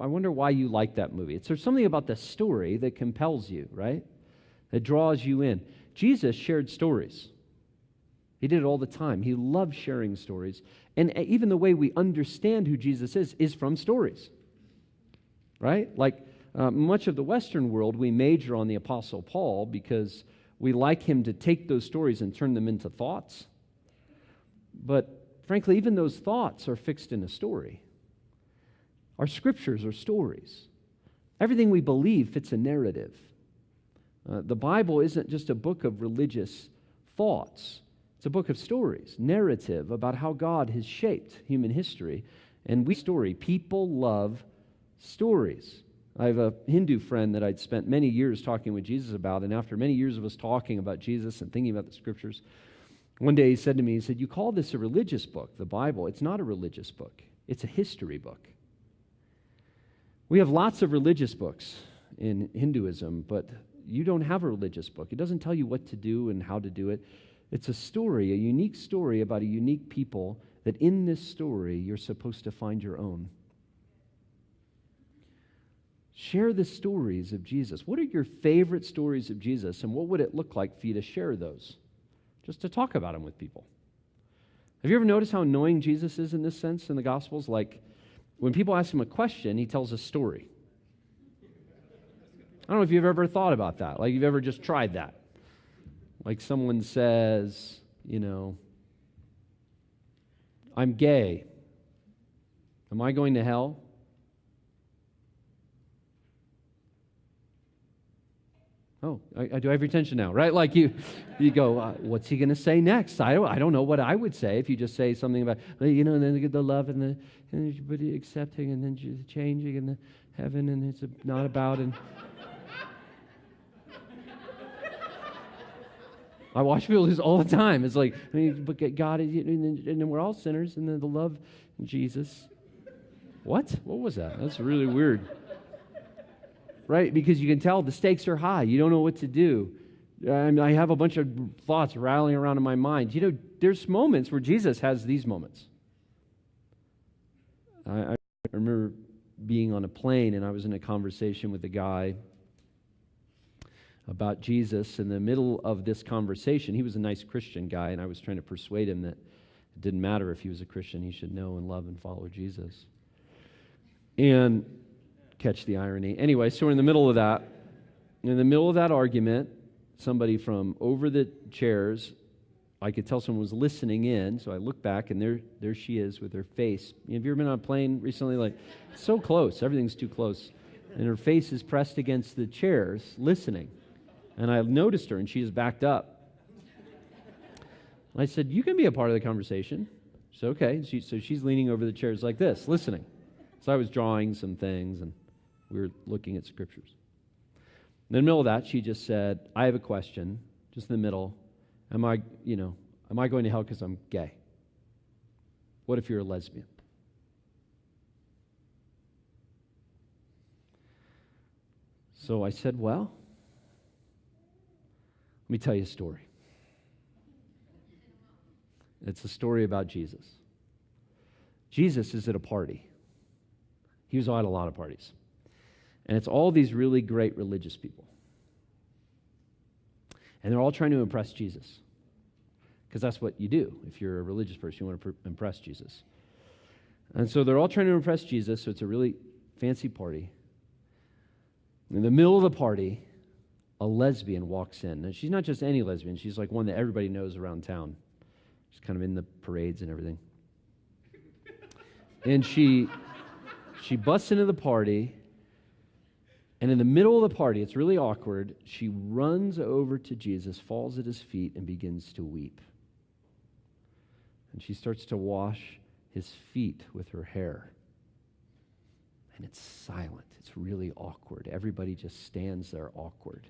I wonder why you like that movie. There's something about the story that compels you, right? That draws you in. Jesus shared stories. He did it all the time. He loved sharing stories. And even the way we understand who Jesus is from stories. Right? Like much of the Western world, we major on the Apostle Paul because we like him to take those stories and turn them into thoughts. But frankly, even those thoughts are fixed in a story. Our scriptures are stories. Everything we believe fits a narrative. The Bible isn't just a book of religious thoughts. It's a book of stories, narrative about how God has shaped human history. And people love stories. I have a Hindu friend that I'd spent many years talking with Jesus about, and after many years of us talking about Jesus and thinking about the scriptures, one day he said to me, you call this a religious book, the Bible. It's not a religious book. It's a history book. We have lots of religious books in Hinduism, but you don't have a religious book. It doesn't tell you what to do and how to do it. It's a story, a unique story about a unique people that in this story you're supposed to find your own. Share the stories of Jesus. What are your favorite stories of Jesus, and what would it look like for you to share those? Just to talk about them with people. Have you ever noticed how annoying Jesus is in this sense in the Gospels? Like, when people ask him a question, he tells a story. I don't know if you've ever thought about that. Like, you've ever just tried that. Like someone says, I'm gay. Am I going to hell? Oh, I do have your attention now, right? Like you go, what's he going to say next? I don't know what I would say if you just say something about, and then the love and everybody accepting and then just changing and the heaven and it's not about and. I watch people do this all the time. It's like, but God, and then we're all sinners, and then the love of Jesus. What? What was that? That's really weird. Right? Because you can tell the stakes are high. You don't know what to do. I have a bunch of thoughts rattling around in my mind. There's moments where Jesus has these moments. I remember being on a plane, and I was in a conversation with a guy about Jesus. In the middle of this conversation, he was a nice Christian guy, and I was trying to persuade him that it didn't matter if he was a Christian, he should know and love and follow Jesus. And catch the irony. Anyway, so we're in the middle of that. In the middle of that argument, somebody from over the chairs, I could tell someone was listening in, so I look back, and there she is with her face. Have you ever been on a plane recently? Like, so close. Everything's too close. And her face is pressed against the chairs, listening. And I noticed her, and she is backed up. And I said, you can be a part of the conversation. So, okay. So she's leaning over the chairs like this, listening. So I was drawing some things, and we were looking at scriptures. In the middle of that, she just said, I have a question, just in the middle. Am I going to hell because I'm gay? What if you're a lesbian? So I said, well, let me tell you a story. It's a story about Jesus. Jesus is at a party. He was at a lot of parties. And it's all these really great religious people. And they're all trying to impress Jesus. Because that's what you do. If you're a religious person, you want to impress Jesus. And so they're all trying to impress Jesus, so it's a really fancy party. In the middle of the party, a lesbian walks in. And she's not just any lesbian. She's like one that everybody knows around town. She's kind of in the parades and everything. And she busts into the party, and in the middle of the party, it's really awkward, she runs over to Jesus, falls at his feet, and begins to weep. And she starts to wash his feet with her hair. And it's silent. It's really awkward. Everybody just stands there awkward.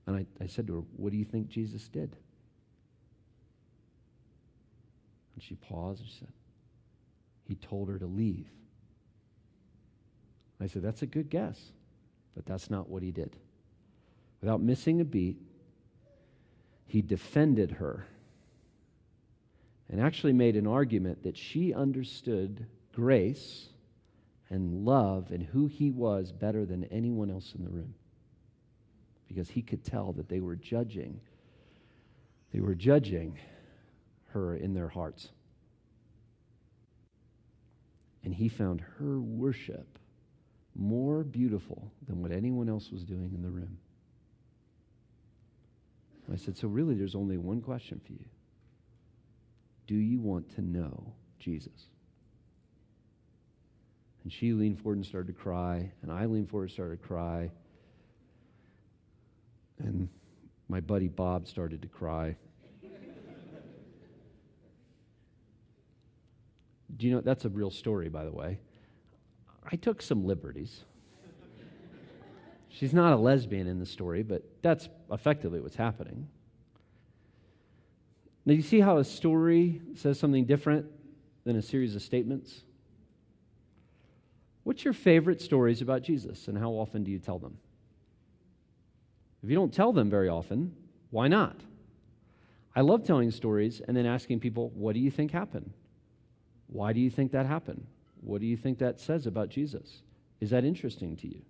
And I said to her, what do you think Jesus did? And she paused and she said, he told her to leave. I said, that's a good guess, but that's not what he did. Without missing a beat, he defended her and actually made an argument that she understood grace and love and who he was better than anyone else in the room. Because he could tell that they were judging her in their hearts. And he found her worship more beautiful than what anyone else was doing in the room. And I said, so really there's only one question for you. Do you want to know Jesus? And she leaned forward and started to cry, and I leaned forward and started to cry. And my buddy Bob started to cry. Do you know, that's a real story, by the way. I took some liberties. She's not a lesbian in the story, but that's effectively what's happening. Now, you see how a story says something different than a series of statements? What's your favorite stories about Jesus, and how often do you tell them? If you don't tell them very often, Why not? I love telling stories and then asking people, what do you think happened? Why do you think that happened? What do you think that says about Jesus? Is that interesting to you?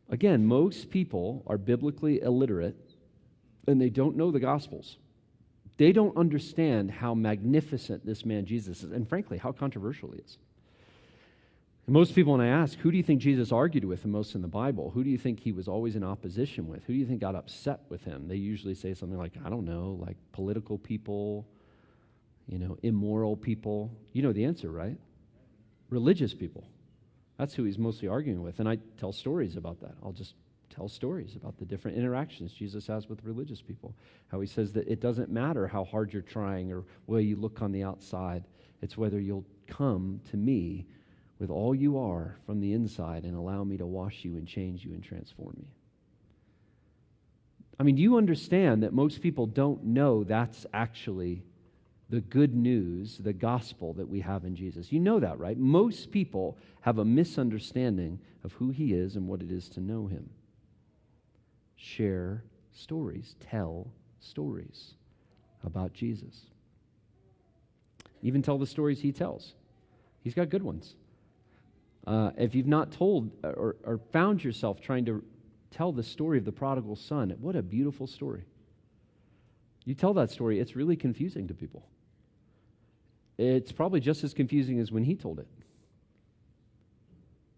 Again, most people are biblically illiterate and they don't know the Gospels. They don't understand how magnificent this man Jesus is, and frankly, how controversial he is. And most people, when I ask, who do you think Jesus argued with the most in the Bible? Who do you think he was always in opposition with? Who do you think got upset with him? They usually say something like, I don't know, like political people, immoral people. You know the answer, right? Religious people. That's who he's mostly arguing with. And I tell stories about that. I'll just tell stories about the different interactions Jesus has with religious people. How he says that it doesn't matter how hard you're trying or whether you look on the outside. It's whether you'll come to me with all you are from the inside and allow me to wash you and change you and transform you. I mean, do you understand that most people don't know that's actually the good news, the gospel that we have in Jesus? You know that, right? Most people have a misunderstanding of who he is and what it is to know him. Share stories. Tell stories about Jesus. Even tell the stories he tells. He's got good ones. If you've not told or found yourself trying to tell the story of the prodigal son, what a beautiful story. You tell that story, it's really confusing to people. It's probably just as confusing as when he told it.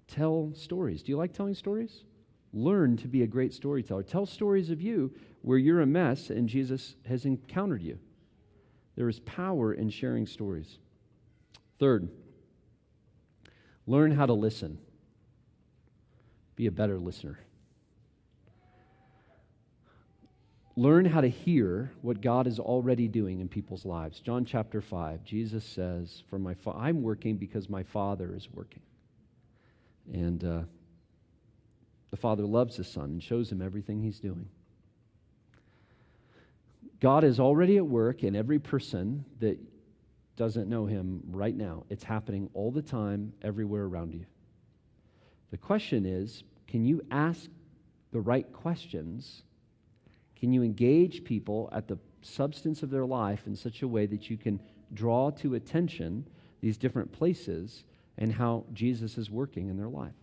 Tell stories. Do you like telling stories? Learn to be a great storyteller. Tell stories of you where you're a mess and Jesus has encountered you. There is power in sharing stories. Third, learn how to listen. Be a better listener. Learn how to hear what God is already doing in people's lives. John chapter 5, Jesus says, I'm working because my Father is working. And the Father loves the Son and shows him everything he's doing. God is already at work in every person that doesn't know him right now. It's happening all the time, everywhere around you. The question is, can you ask the right questions? Can you engage people at the substance of their life in such a way that you can draw to attention these different places and how Jesus is working in their life?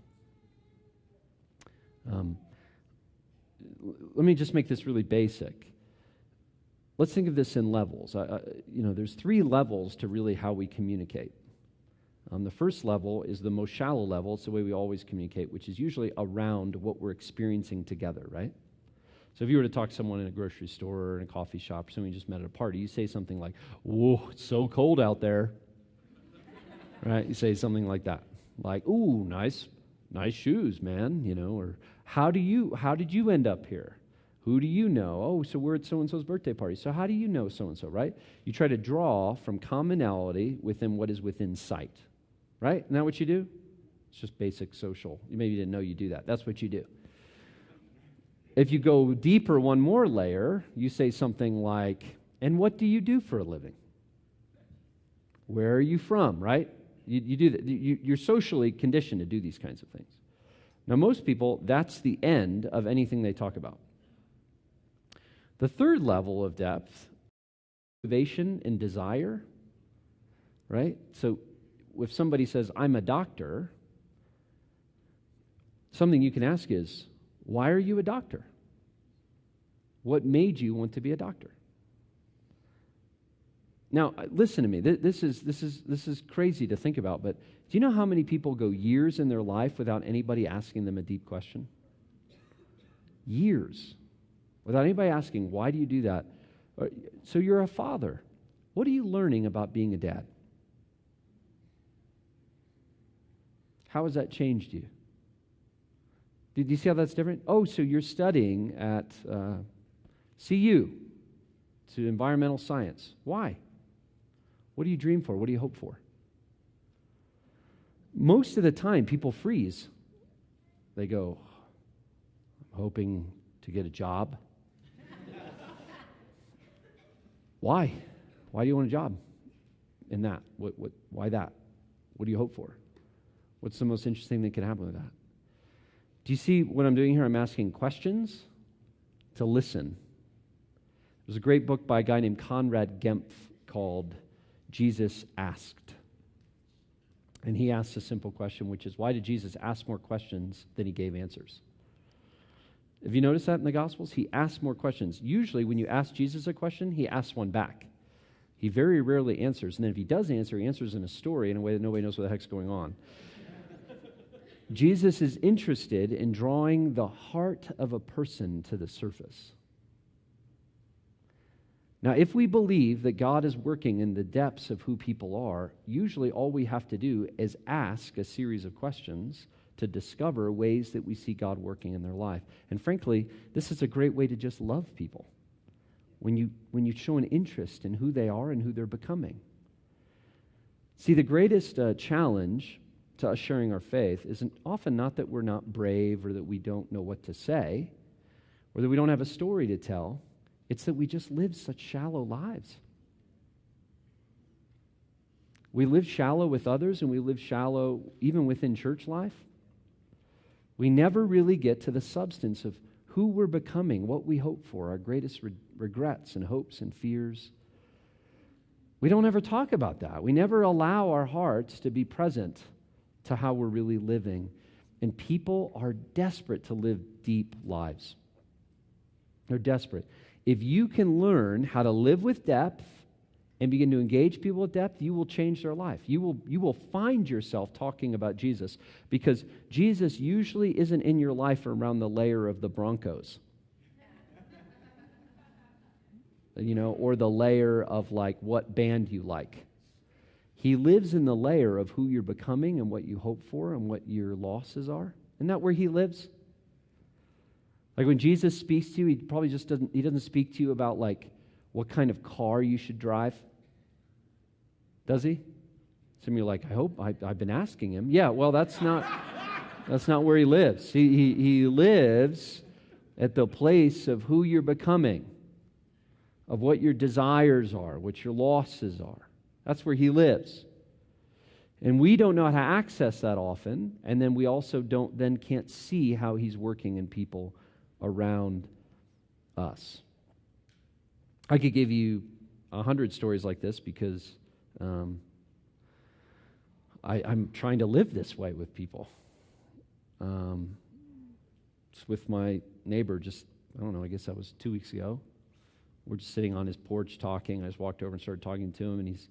Let me just make this really basic. Let's think of this in levels. There's 3 levels to really how we communicate. The first level is the most shallow level. It's the way we always communicate, which is usually around what we're experiencing together, right? So if you were to talk to someone in a grocery store or in a coffee shop or someone you just met at a party, you say something like, "Whoa, it's so cold out there." Right? You say something like that. Like, "Ooh, nice shoes, man," or how did you end up here? Who do you know? Oh, so we're at so-and-so's birthday party. So how do you know so-and-so, right? You try to draw from commonality within what is within sight, right? Isn't that what you do? It's just basic social. You maybe didn't know you do that. That's what you do. If you go deeper one more layer, you say something like, "And what do you do for a living? Where are you from?" Right? You do that. You're socially conditioned to do these kinds of things. Now, most people, that's the end of anything they talk about. The third level of depth, motivation and desire, right? So if somebody says, "I'm a doctor," something you can ask is, why are you a doctor? What made you want to be a doctor? Now, listen to me. This is crazy to think about, but do you know how many people go years in their life without anybody asking them a deep question? Years. Without anybody asking, why do you do that? So you're a father. What are you learning about being a dad? How has that changed you? Did you see how that's different? Oh, so you're studying at CU to environmental science. Why? What do you dream for? What do you hope for? Most of the time, people freeze. They go, "I'm hoping to get a job." Why? Why do you want a job in that? Why that? What do you hope for? What's the most interesting thing that can happen with that? Do you see what I'm doing here? I'm asking questions to listen There's a great book by a guy named Conrad Gempf called Jesus Asked. And he asks a simple question, which is, why did Jesus ask more questions than he gave answers? Have you noticed that in the Gospels? He asks more questions. Usually when you ask Jesus a question, he asks one back. He very rarely answers. And then if he does answer, he answers in a story in a way that nobody knows what the heck's going on. Jesus is interested in drawing the heart of a person to the surface. Now, if we believe that God is working in the depths of who people are, usually all we have to do is ask a series of questions to discover ways that we see God working in their life. And frankly, this is a great way to just love people. When you show an interest in who they are and who they're becoming. See, the greatest challenge to us sharing our faith is often not that we're not brave or that we don't know what to say or that we don't have a story to tell. It's that we just live such shallow lives. We live shallow with others and we live shallow even within church life. We never really get to the substance of who we're becoming, what we hope for, our greatest regrets and hopes and fears. We don't ever talk about that. We never allow our hearts to be present to how we're really living. And people are desperate to live deep lives. They're desperate. If you can learn how to live with depth and begin to engage people with depth, you will change their life. You will find yourself talking about Jesus because Jesus usually isn't in your life around the layer of the Broncos. Or the layer of like what band you like. He lives in the layer of who you're becoming and what you hope for and what your losses are. Isn't that where he lives? Like when Jesus speaks to you, he probably just doesn't speak to you about like what kind of car you should drive. Does he? Some of you are like, I hope I've been asking him. Yeah, well, that's not where he lives. He lives at the place of who you're becoming, of what your desires are, what your losses are. That's where he lives. And we don't know how to access that often, and then we also can't see how he's working in people around us. I could give you 100 stories like this because I'm trying to live this way with people. It's with my neighbor I guess that was 2 weeks ago. We're just sitting on his porch talking. I just walked over and started talking to him, and he's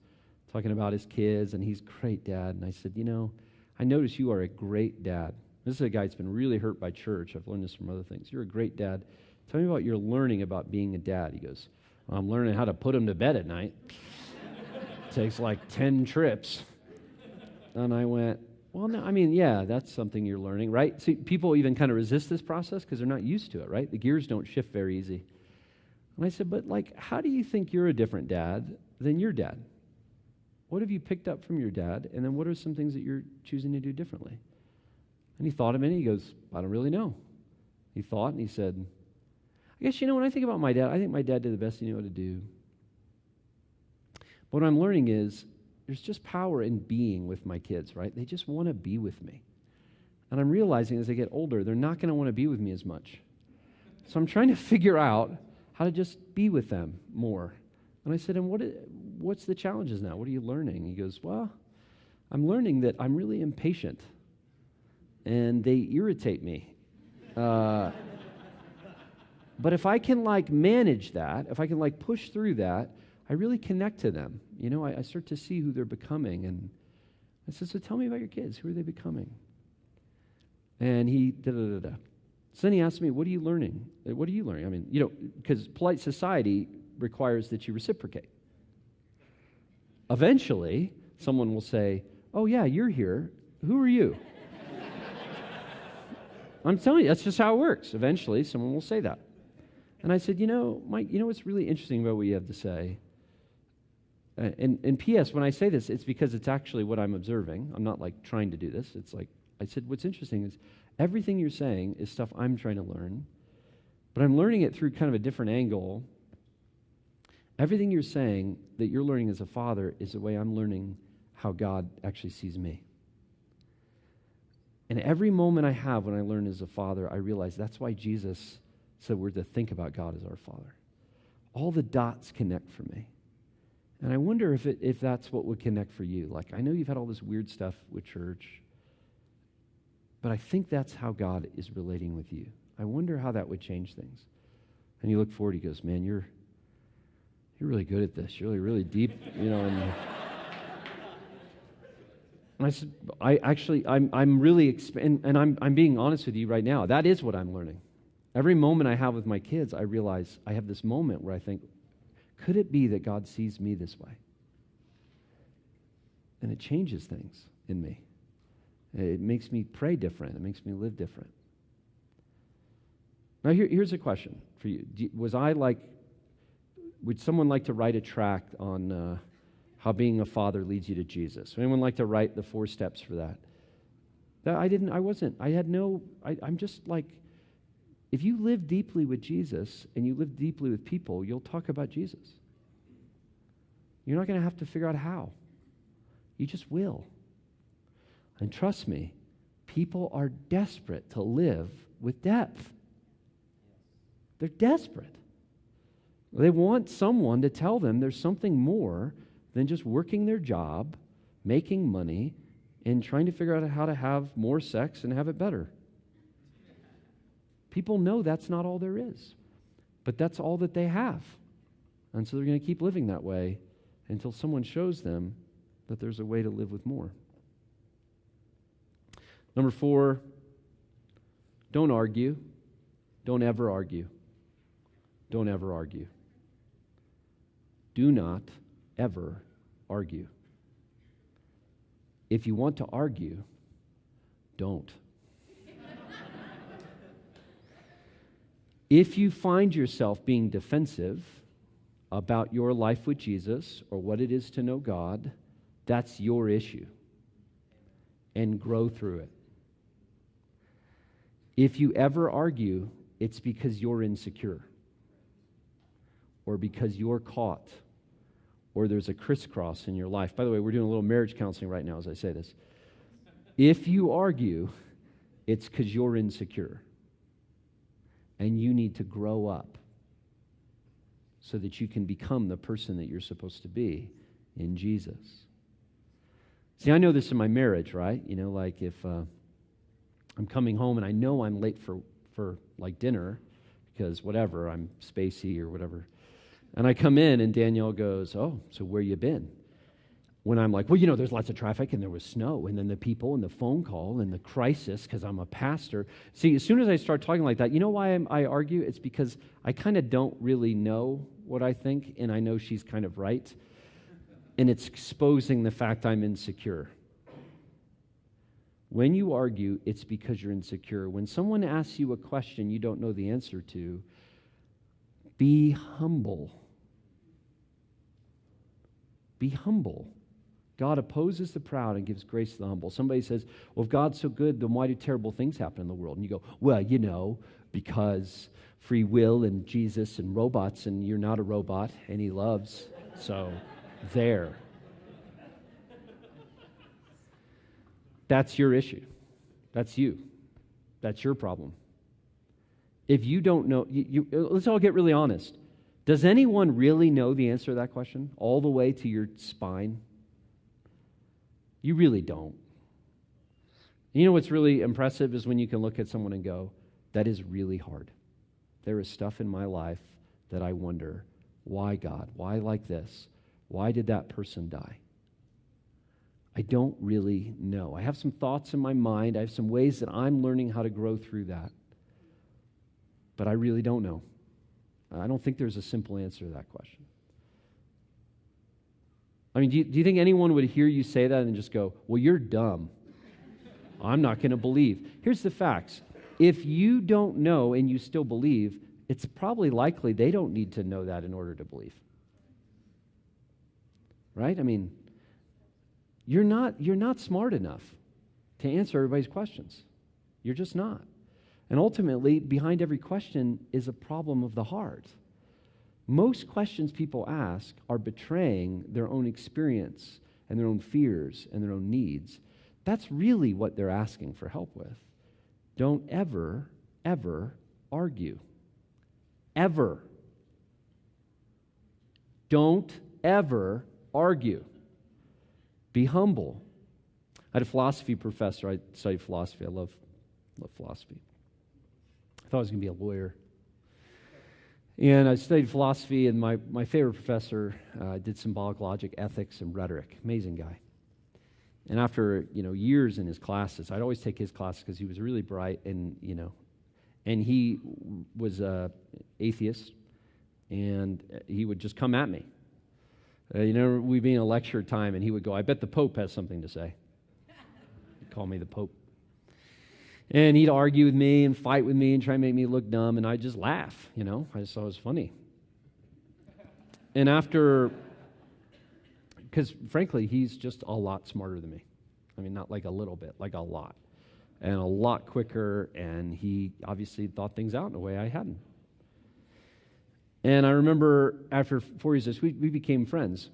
talking about his kids, and he's a great dad. And I said, I notice you are a great dad. This is a guy that's been really hurt by church. I've learned this from other things. You're a great dad. Tell me about your learning about being a dad. He goes, I'm learning how to put him to bed at night. Takes like 10 trips. And I went, well, no, yeah, that's something you're learning, right? See, people even kind of resist this process because they're not used to it, right? The gears don't shift very easy. And I said, but how do you think you're a different dad than your dad? What have you picked up from your dad? And then what are some things that you're choosing to do differently? And he thought a minute. He goes, I don't really know. He thought and he said, I guess, when I think about my dad, I think my dad did the best he knew how to do. But what I'm learning is there's just power in being with my kids, right? They just want to be with me. And I'm realizing as they get older, they're not going to want to be with me as much. So I'm trying to figure out how to just be with them more. And I said, and what's the challenges now? What are you learning? He goes, well, I'm learning that I'm really impatient. And they irritate me. But if I can manage that, if I can push through that, I really connect to them. I start to see who they're becoming. And I said, so tell me about your kids. Who are they becoming? And he da-da-da-da. So then he asked me, what are you learning? What are you learning? Because polite society requires that you reciprocate. Eventually, someone will say, oh yeah, you're here. Who are you? I'm telling you, that's just how it works. Eventually, someone will say that. And I said, Mike, what's really interesting about what you have to say? And P.S., when I say this, it's because it's actually what I'm observing. I'm not trying to do this. It's I said, what's interesting is everything you're saying is stuff I'm trying to learn, but I'm learning it through kind of a different angle. Everything you're saying that you're learning as a father is the way I'm learning how God actually sees me. And every moment I have when I learn as a father, I realize that's why Jesus said we're to think about God as our Father. all the dots connect for me. And I wonder if that's what would connect for you. Like, I know you've had all this weird stuff with church, but I think that's how God is relating with you. I wonder how that would change things. And you look forward, he goes, man, you're really good at this. You're really, really deep, And I said, I'm really, and I'm being honest with you right now. That is what I'm learning. Every moment I have with my kids, I realize I have this moment where I think, could it be that God sees me this way? And it changes things in me. It makes me pray different. It makes me live different. Now, here's a question for you. Would someone like to write a tract on how being a father leads you to Jesus? Would anyone like to write the 4 steps for that? I'm just like, if you live deeply with Jesus and you live deeply with people, you'll talk about Jesus. You're not going to have to figure out how. You just will. And trust me, people are desperate to live with depth. They're desperate. They want someone to tell them there's something more than just working their job, making money, and trying to figure out how to have more sex and have it better. People know that's not all there is, but that's all that they have. And so they're going to keep living that way until someone shows them that there's a way to live with more. Number 4, don't argue. Don't ever argue. Don't ever argue. Do not ever argue. If you want to argue, don't. If you find yourself being defensive about your life with Jesus or what it is to know God, that's your issue. And grow through it. If you ever argue, it's because you're insecure, or because you're caught, or there's a crisscross in your life. By the way, we're doing a little marriage counseling right now as I say this. If you argue, it's because you're insecure. And you need to grow up so that you can become the person that you're supposed to be in Jesus. See, I know this in my marriage, right? Like if I'm coming home and I know I'm late for like dinner because whatever, I'm spacey or whatever. And I come in and Danielle goes, oh, so where you been? When I'm like, well, there's lots of traffic and there was snow and then the people and the phone call and the crisis because I'm a pastor. See, as soon as I start talking like that, you know why I argue? It's because I kind of don't really know what I think and I know she's kind of right. And it's exposing the fact I'm insecure. When you argue, it's because you're insecure. When someone asks you a question you don't know the answer to, be humble. Be humble. God opposes the proud and gives grace to the humble. Somebody says, well, if God's so good, then why do terrible things happen in the world? And you go, well, because free will and Jesus and robots, and you're not a robot, and he loves, so there. That's your issue. That's you. That's your problem. If you don't know, let's all get really honest. Does anyone really know the answer to that question all the way to your spine? You really don't. You know what's really impressive is when you can look at someone and go, that is really hard. There is stuff in my life that I wonder, why God? Why like this? Why did that person die? I don't really know. I have some thoughts in my mind. I have some ways that I'm learning how to grow through that. But I really don't know. I don't think there's a simple answer to that question. I mean, do you think anyone would hear you say that and just go, well, you're dumb. I'm not going to believe. Here's the facts. If you don't know and you still believe, it's probably likely they don't need to know that in order to believe. Right? I mean, you're not smart enough to answer everybody's questions. You're just not. And ultimately, behind every question is a problem of the heart. Most questions people ask are betraying their own experience and their own fears and their own needs. That's really what they're asking for help with. Don't ever, ever argue. Ever. Don't ever argue. Be humble. I had a philosophy professor. I studied philosophy. I love philosophy. I thought I was going to be a lawyer. And I studied philosophy, and my favorite professor did symbolic logic, ethics, and rhetoric. Amazing guy. And after years in his classes, I'd always take his classes because he was really bright, and he was an atheist, and he would just come at me. We'd be in a lecture time, and he would go, "I bet the Pope has something to say." He'd call me the Pope. And he'd argue with me and fight with me and try and make me look dumb, and I'd just laugh, I just thought it was funny. And because frankly, he's just a lot smarter than me. I mean, not like a little bit, like a lot. And a lot quicker, and he obviously thought things out in a way I hadn't. And I remember after 4 years of this, we became friends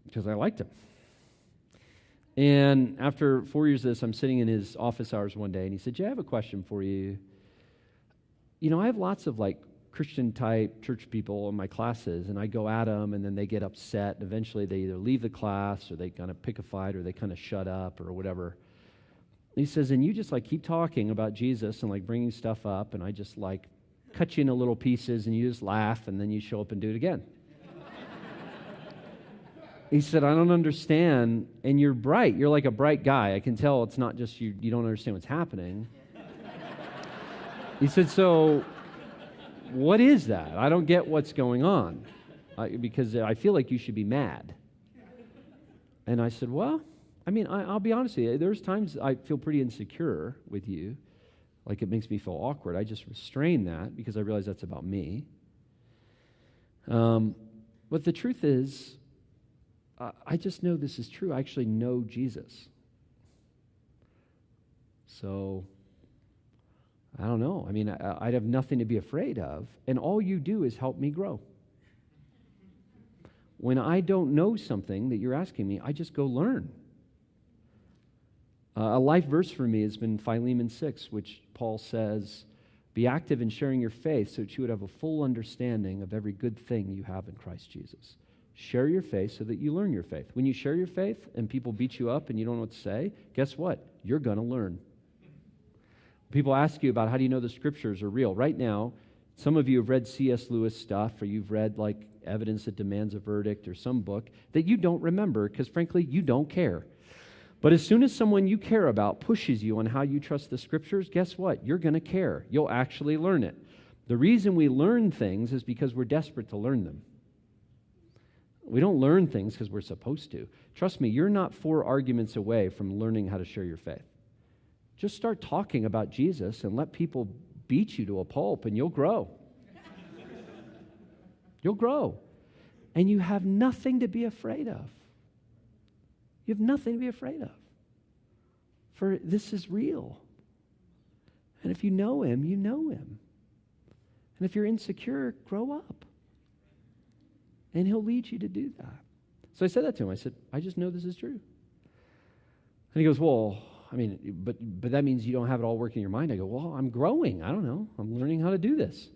because I liked him. And after 4 years of this, I'm sitting in his office hours one day, and he said, "Jay, I have a question for you. I have lots of Christian-type church people in my classes, and I go at them, and then they get upset, and eventually they either leave the class, or they kind of pick a fight, or they kind of shut up, or whatever." He says, "And you just keep talking about Jesus and bringing stuff up, and I just cut you into little pieces, and you just laugh, and then you show up and do it again." He said, "I don't understand, and you're bright. You're like a bright guy. I can tell it's not just you don't understand what's happening." He said, "So what is that? I don't get what's going on, because I feel like you should be mad." And I said, "Well, I'll be honest with you. There's times I feel pretty insecure with you. It makes me feel awkward. I just restrain that because I realize that's about me. But the truth is, I just know this is true. I actually know Jesus. So, I don't know. I'd have nothing to be afraid of, and all you do is help me grow. When I don't know something that you're asking me, I just go learn." A life verse for me has been Philemon 6, which Paul says, "Be active in sharing your faith so that you would have a full understanding of every good thing you have in Christ Jesus." Share your faith so that you learn your faith. When you share your faith and people beat you up and you don't know what to say, guess what? You're going to learn. People ask you about how do you know the scriptures are real. Right now, some of you have read C.S. Lewis stuff, or you've read Evidence That Demands a Verdict, or some book that you don't remember because, frankly, you don't care. But as soon as someone you care about pushes you on how you trust the scriptures, guess what? You're going to care. You'll actually learn it. The reason we learn things is because we're desperate to learn them. We don't learn things because we're supposed to. Trust me, you're not 4 arguments away from learning how to share your faith. Just start talking about Jesus and let people beat you to a pulp, and you'll grow. You'll grow. And you have nothing to be afraid of. You have nothing to be afraid of. For this is real. And if you know him, you know him. And if you're insecure, grow up. And he'll lead you to do that. So I said that to him. I said, "I just know this is true." And he goes, "Well, but that means you don't have it all working in your mind." I go, "Well, I'm growing. I don't know. I'm learning how to do this."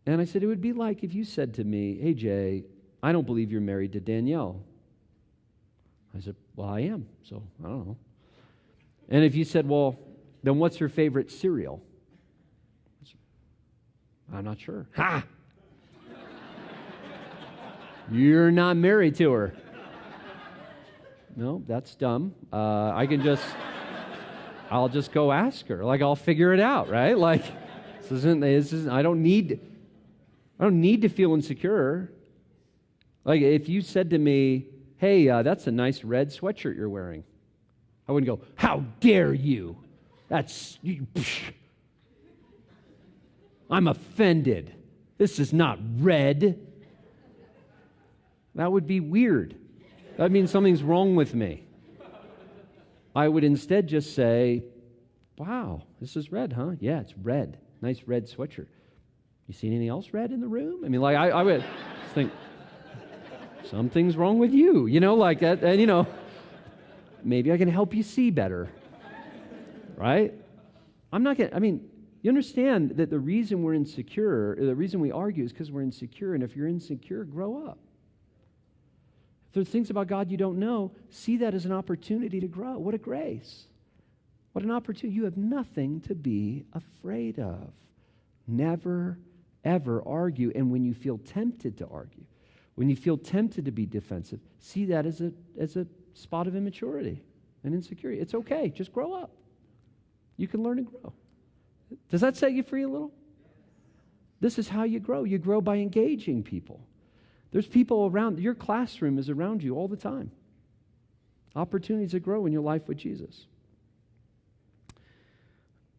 And I said, "It would be like if you said to me, 'Hey, Jay, I don't believe you're married to Danielle.'" I said, "Well, I am, so I don't know." And if you said, "Well, then what's her favorite cereal?" I said, "I'm not sure." Ha! You're not married to her. No, that's dumb. I'll just go ask her. I'll figure it out, right? This isn't. I don't need to feel insecure. If you said to me, "Hey, that's a nice red sweatshirt you're wearing," I wouldn't go, "How dare you? I'm offended. This is not red." That would be weird. That means something's wrong with me. I would instead just say, "Wow, this is red, huh? Yeah, it's red. Nice red sweatshirt. You see anything else red in the room?" I would think, something's wrong with you, like that, and, maybe I can help you see better, right? I'm not going to, You understand that the reason we're insecure, the reason we argue is because we're insecure. And if you're insecure, grow up. If there's things about God you don't know, see that as an opportunity to grow. What a grace. What an opportunity. You have nothing to be afraid of. Never, ever argue. And when you feel tempted to argue, when you feel tempted to be defensive, see that as a spot of immaturity and insecurity. It's okay. Just grow up. You can learn and grow. Does that set you free a little? This is how you grow. You grow by engaging people. There's people around. Your classroom is around you all the time. Opportunities to grow in your life with Jesus.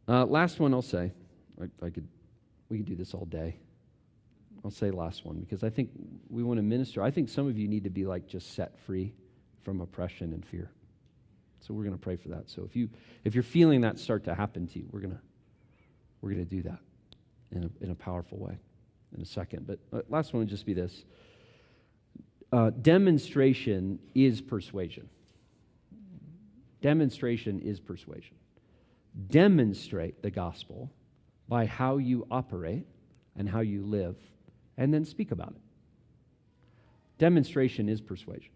Last one I'll say. We could do this all day. I'll say last one because I think we want to minister. I think some of you need to be like just set free from oppression and fear. So we're going to pray for that. So if you're feeling that start to happen to you, we're going to do that in a powerful way in a second. But last one would just be this. Demonstration is persuasion. Demonstration is persuasion. Demonstrate the gospel by how you operate and how you live, and then speak about it. Demonstration is persuasion.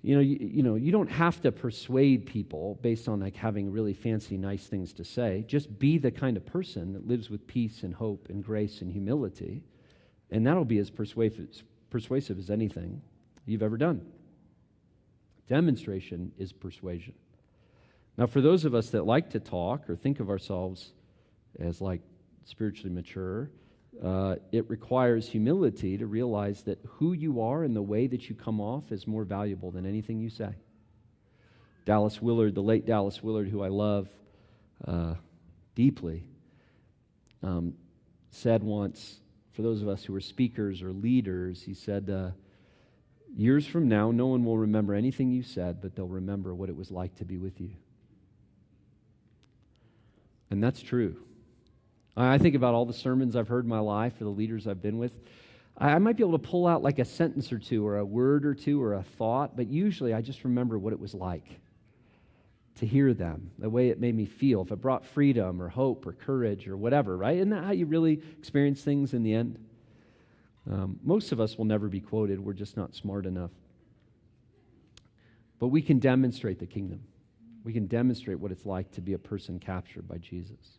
You don't have to persuade people based on like having really fancy, nice things to say. Just be the kind of person that lives with peace and hope and grace and humility, and that'll be as persuasive as anything you've ever done. Demonstration is persuasion. Now, for those of us that like to talk or think of ourselves as like spiritually mature, it requires humility to realize that who you are and the way that you come off is more valuable than anything you say. Dallas Willard, the late Dallas Willard, who I love deeply, said once, for those of us who are speakers or leaders, he said, years from now, no one will remember anything you said, but they'll remember what it was like to be with you. And that's true. I think about all the sermons I've heard in my life or the leaders I've been with. I might be able to pull out like a sentence or two or a word or two or a thought, but usually I just remember what it was like to hear them, the way it made me feel, if it brought freedom or hope or courage or whatever, right? Isn't that how you really experience things in the end? Most of us will never be quoted. We're just not smart enough. But we can demonstrate the kingdom. We can demonstrate what it's like to be a person captured by Jesus.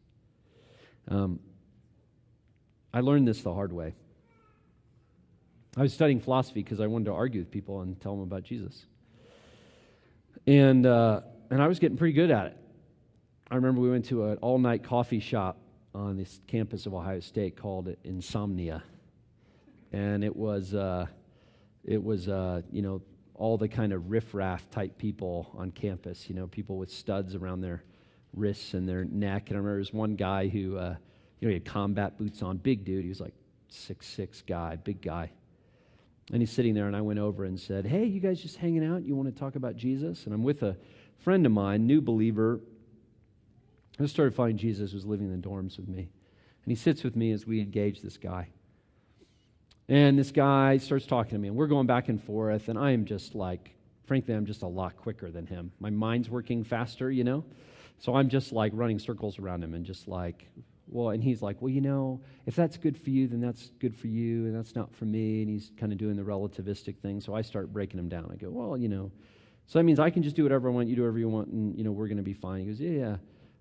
I learned this the hard way. I was studying philosophy because I wanted to argue with people and tell them about Jesus. And I was getting pretty good at it. I remember we went to an all-night coffee shop on this campus of Ohio State called Insomnia. And it was all the kind of riffraff type people on campus, people with studs around their wrists and their neck. And I remember there was one guy who, he had combat boots on, big dude. He was like 6'6" guy, big guy. And he's sitting there, and I went over and said, hey, you guys just hanging out? You want to talk about Jesus? And I'm with a friend of mine, new believer, who started following Jesus, was living in the dorms with me. And he sits with me as we engage this guy. And this guy starts talking to me, and we're going back and forth, and I am just like, frankly, I'm just a lot quicker than him. My mind's working faster, So I'm just like running circles around him and just like, and he's like, if that's good for you, then that's good for you, and that's not for me. And he's kind of doing the relativistic thing. So I start breaking him down. I go, so that means I can just do whatever I want, you do whatever you want, and, we're going to be fine. He goes, yeah.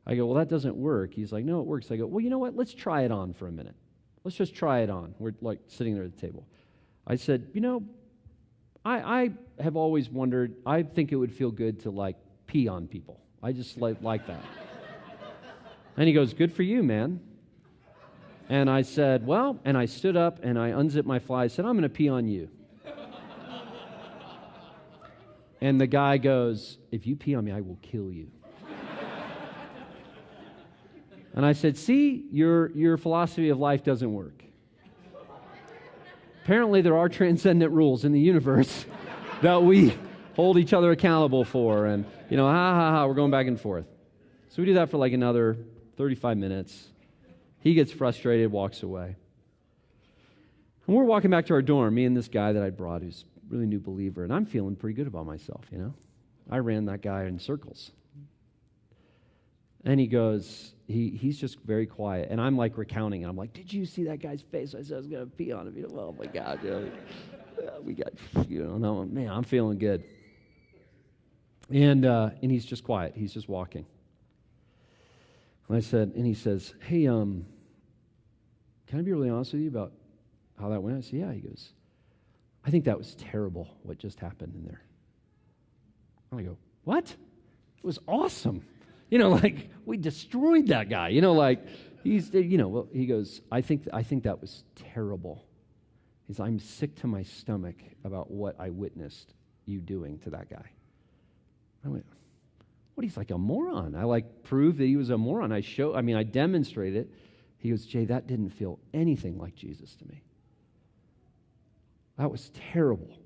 I go, well, that doesn't work. He's like, no, it works. I go, well, you know what? Let's try it on for a minute. Let's just try it on. We're like sitting there at the table. I said, I have always wondered, I think it would feel good to like pee on people. I just like that. And he goes, good for you, man. And I said, and I stood up and I unzipped my fly. I said, I'm going to pee on you. And the guy goes, if you pee on me, I will kill you. And I said, see, your philosophy of life doesn't work. Apparently there are transcendent rules in the universe that we hold each other accountable for. And, we're going back and forth. So we do that for like another 35 minutes. He gets frustrated, walks away. And we're walking back to our dorm, me and this guy that I brought, who's a really new believer, and I'm feeling pretty good about myself, I ran that guy in circles. And he goes, he's just very quiet. And I'm like recounting, and I'm like, did you see that guy's face? I said I was going to pee on him. Oh, my God. We got, no, man, I'm feeling good. And he's just quiet. He's just walking. And he says, hey, can I be really honest with you about how that went? I said, yeah. He goes, I think that was terrible what just happened in there. And I go, what? It was awesome. Like we destroyed that guy. Like he goes, I think that was terrible. He says, I'm sick to my stomach about what I witnessed you doing to that guy. I went, what? He's like a moron. I proved that he was a moron. I demonstrated it. He goes, Jay, that didn't feel anything like Jesus to me. That was terrible.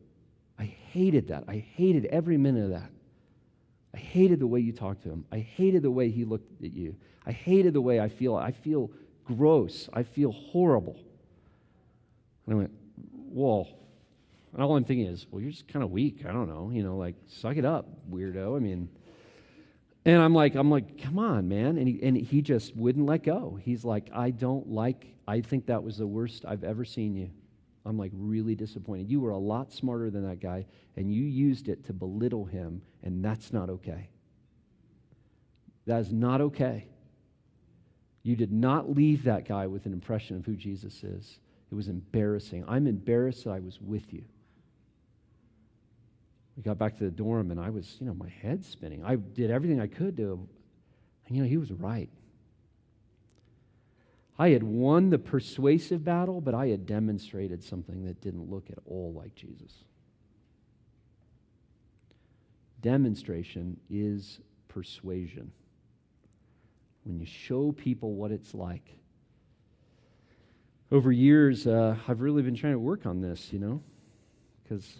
I hated that. I hated every minute of that. I hated the way you talked to him. I hated the way he looked at you. I hated the way I feel. I feel gross. I feel horrible. And I went, whoa. And all I'm thinking is, well, you're just kind of weak. I don't know. Suck it up, weirdo. And I'm like, come on, man. And he just wouldn't let go. He's like, I think that was the worst I've ever seen you. I'm like really disappointed. You were a lot smarter than that guy, and you used it to belittle him, and that's not okay. That is not okay. You did not leave that guy with an impression of who Jesus is. It was embarrassing. I'm embarrassed that I was with you. We got back to the dorm, and I was, my head spinning. I did everything I could to, and he was right. I had won the persuasive battle, but I had demonstrated something that didn't look at all like Jesus. Demonstration is persuasion. When you show people what it's like. Over years, I've really been trying to work on this, because,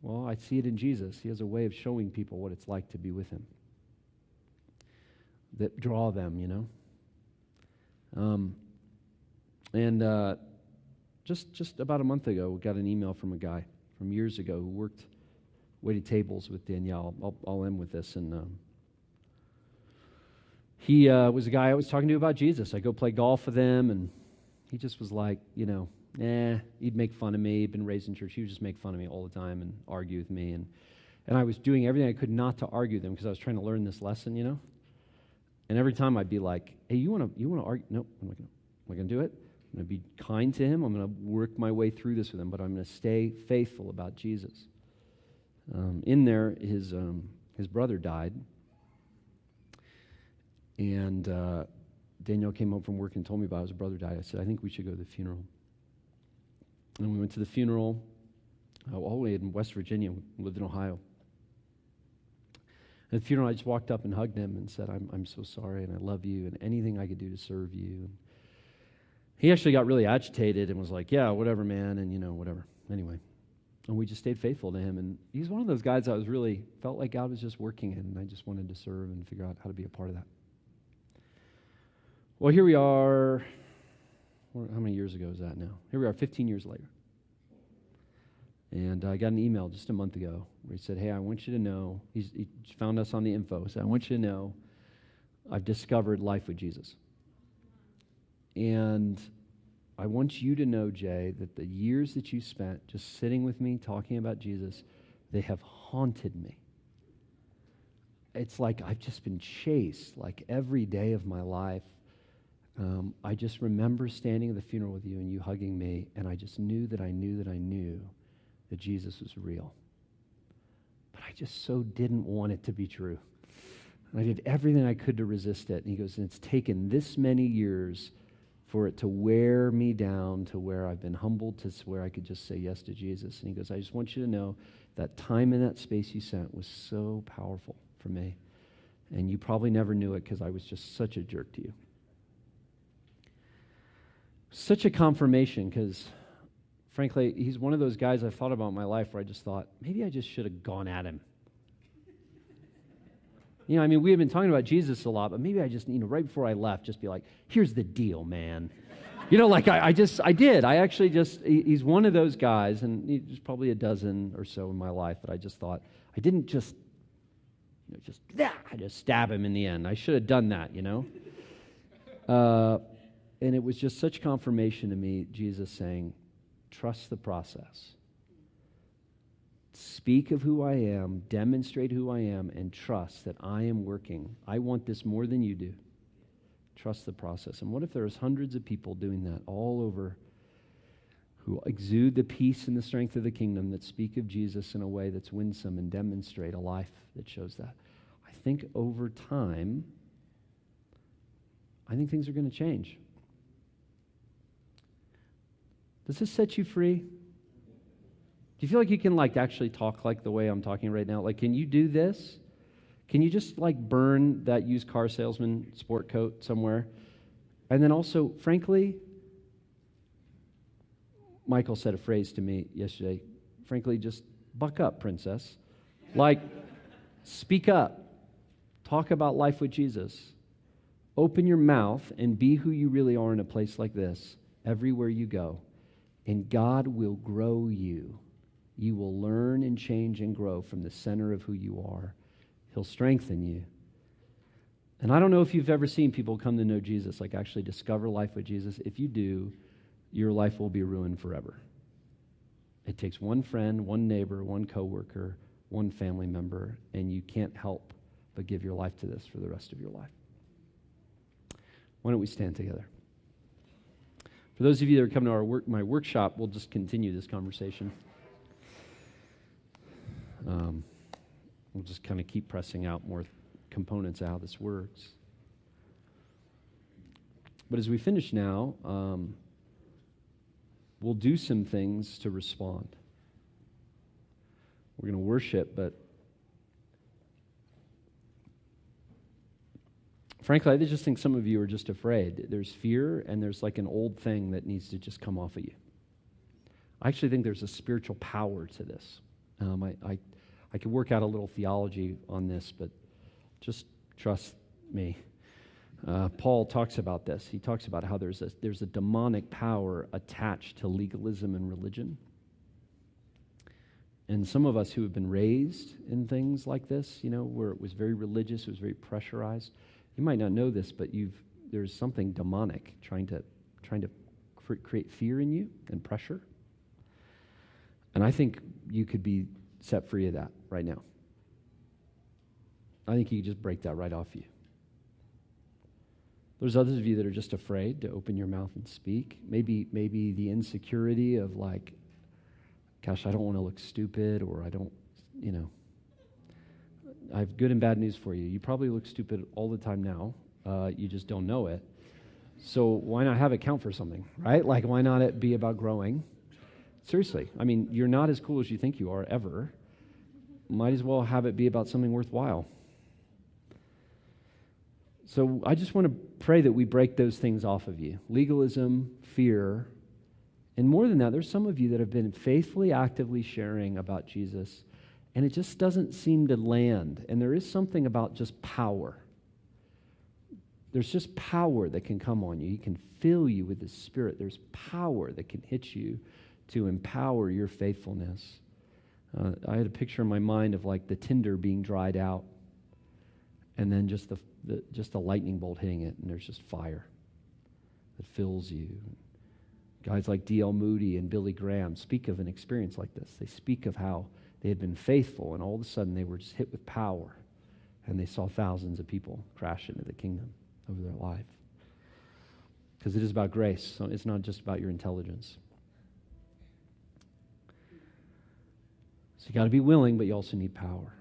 I see it in Jesus. He has a way of showing people what it's like to be with him. That draw them, Just about a month ago, we got an email from a guy from years ago who waited tables with Danielle. I'll end with this. And he was a guy I was talking to about Jesus. I go play golf with him, and he just was like, he'd make fun of me. He'd been raised in church. He would just make fun of me all the time and argue with me. And I was doing everything I could not to argue with him because I was trying to learn this lesson, And every time I'd be like, hey, you want to argue? Nope, I'm not going to do it. I'm going to be kind to him. I'm going to work my way through this with him, but I'm going to stay faithful about Jesus. In there, his brother died. And Danielle came home from work and told me about his brother died. I said, I think we should go to the funeral. And we went to the funeral all the way in West Virginia. We lived in Ohio. At the funeral, I just walked up and hugged him and said, I'm so sorry, and I love you, and anything I could do to serve you. And he actually got really agitated and was like, yeah, whatever, man, and, whatever. Anyway, and we just stayed faithful to him. And he's one of those guys I felt like God was just working in, and I just wanted to serve and figure out how to be a part of that. Well, here we are. How many years ago is that now? Here we are 15 years later. And I got an email just a month ago where he said, hey, I want you to know, he found us on the info, so I want you to know I've discovered life with Jesus. And I want you to know, Jay, that the years that you spent just sitting with me, talking about Jesus, they have haunted me. It's like I've just been chased, like every day of my life. I just remember standing at the funeral with you and you hugging me, and I just knew that I knew that Jesus was real. But I just so didn't want it to be true. And I did everything I could to resist it. And he goes, and it's taken this many years for it to wear me down to where I've been humbled to where I could just say yes to Jesus. And he goes, I just want you to know that time in that space you spent was so powerful for me. And you probably never knew it because I was just such a jerk to you. Such a confirmation because, frankly, he's one of those guys I've thought about in my life where I just thought, maybe I just should have gone at him. We have been talking about Jesus a lot, but maybe I just, right before I left, just be like, here's the deal, man. I did. I actually he's one of those guys, and there's probably a dozen or so in my life that I just thought, I didn't just I just stab him in the end. I should have done that, And it was just such confirmation to me, Jesus saying, trust the process. Speak of who I am, demonstrate who I am, and trust that I am working. I want this more than you do. Trust the process. And what if there's hundreds of people doing that all over who exude the peace and the strength of the kingdom, that speak of Jesus in a way that's winsome and demonstrate a life that shows that? I think over time, I think things are going to change. Does this set you free? Do you feel like you can actually talk like the way I'm talking right now? Can you do this? Can you just burn that used car salesman sport coat somewhere? And then also, frankly, Michael said a phrase to me yesterday. Frankly, just buck up, princess. Speak up. Talk about life with Jesus. Open your mouth and be who you really are in a place like this, everywhere you go. And God will grow you. You will learn and change and grow from the center of who you are. He'll strengthen you. And I don't know if you've ever seen people come to know Jesus, actually discover life with Jesus. If you do, your life will be ruined forever. It takes one friend, one neighbor, one coworker, one family member, and you can't help but give your life to this for the rest of your life. Why don't we stand together? For those of you that are coming to my workshop, we'll just continue this conversation. We'll just kind of keep pressing out more components of how this works. But as we finish now, we'll do some things to respond. We're going to worship, but frankly, I just think some of you are just afraid. There's fear, and there's an old thing that needs to just come off of you. I actually think there's a spiritual power to this. I could work out a little theology on this, but just trust me. Paul talks about this. He talks about how there's a demonic power attached to legalism and religion. And some of us who have been raised in things like this, where it was very religious, it was very pressurized, you might not know this, but there's something demonic trying to create fear in you and pressure. And I think you could be set free of that right now. I think you could just break that right off you. There's others of you that are just afraid to open your mouth and speak. Maybe the insecurity of gosh, I don't want to look stupid, or I don't, I have good and bad news for you. You probably look stupid all the time now. You just don't know it. So why not have it count for something, right? Why not it be about growing? Seriously. You're not as cool as you think you are, ever. Might as well have it be about something worthwhile. So I just want to pray that we break those things off of you. Legalism, fear, and more than that, there's some of you that have been faithfully, actively sharing about Jesus, and it just doesn't seem to land. And there is something about just power. There's just power that can come on you. He can fill you with His Spirit. There's power that can hit you to empower your faithfulness. I had a picture in my mind of the tinder being dried out, and then just a lightning bolt hitting it, and there's just fire that fills you. Guys like D.L. Moody and Billy Graham speak of an experience like this. They speak of how they had been faithful, and all of a sudden they were just hit with power, and they saw thousands of people crash into the kingdom over their life. Because it is about grace. So it's not just about your intelligence. So you got to be willing, but you also need power.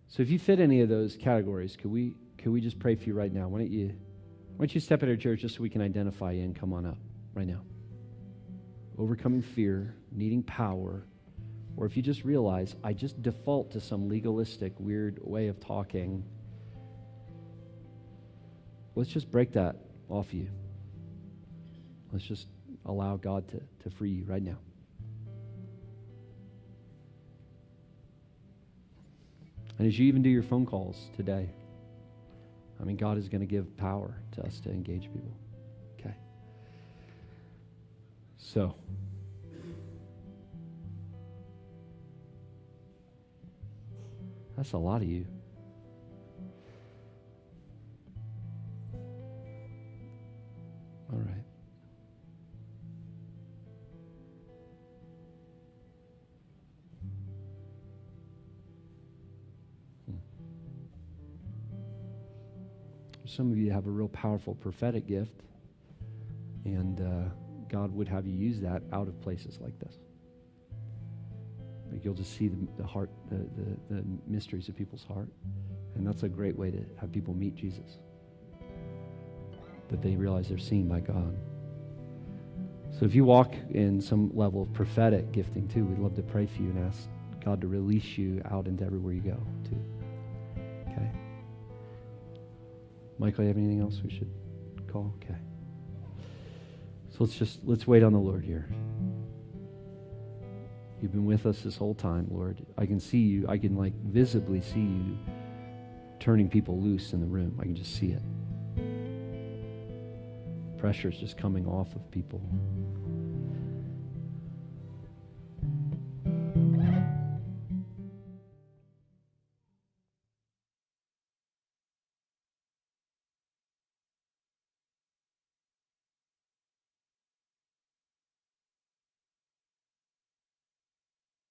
So if you fit any of those categories, could we just pray for you right now? Why don't you step at our church just so we can identify you and come on up right now? Overcoming fear, needing power, or if you just realize, I just default to some legalistic, weird way of talking, let's just break that off you. Let's just allow God to free you right now. And as you even do your phone calls today, God is going to give power to us to engage people. Okay. So, That's a lot of you. All right. Some of you have a real powerful prophetic gift, and God would have you use that out of places like this. Like you'll just see the heart, the mysteries of people's heart, and that's a great way to have people meet Jesus. That they realize they're seen by God. So if you walk in some level of prophetic gifting too, we'd love to pray for you and ask God to release you out into everywhere you go too. Okay. Michael, you have anything else we should call? Okay. So let's wait on the Lord here. You've been with us this whole time, Lord. I can see you. I can visibly see you turning people loose in the room. I can just see it. Pressure's just coming off of people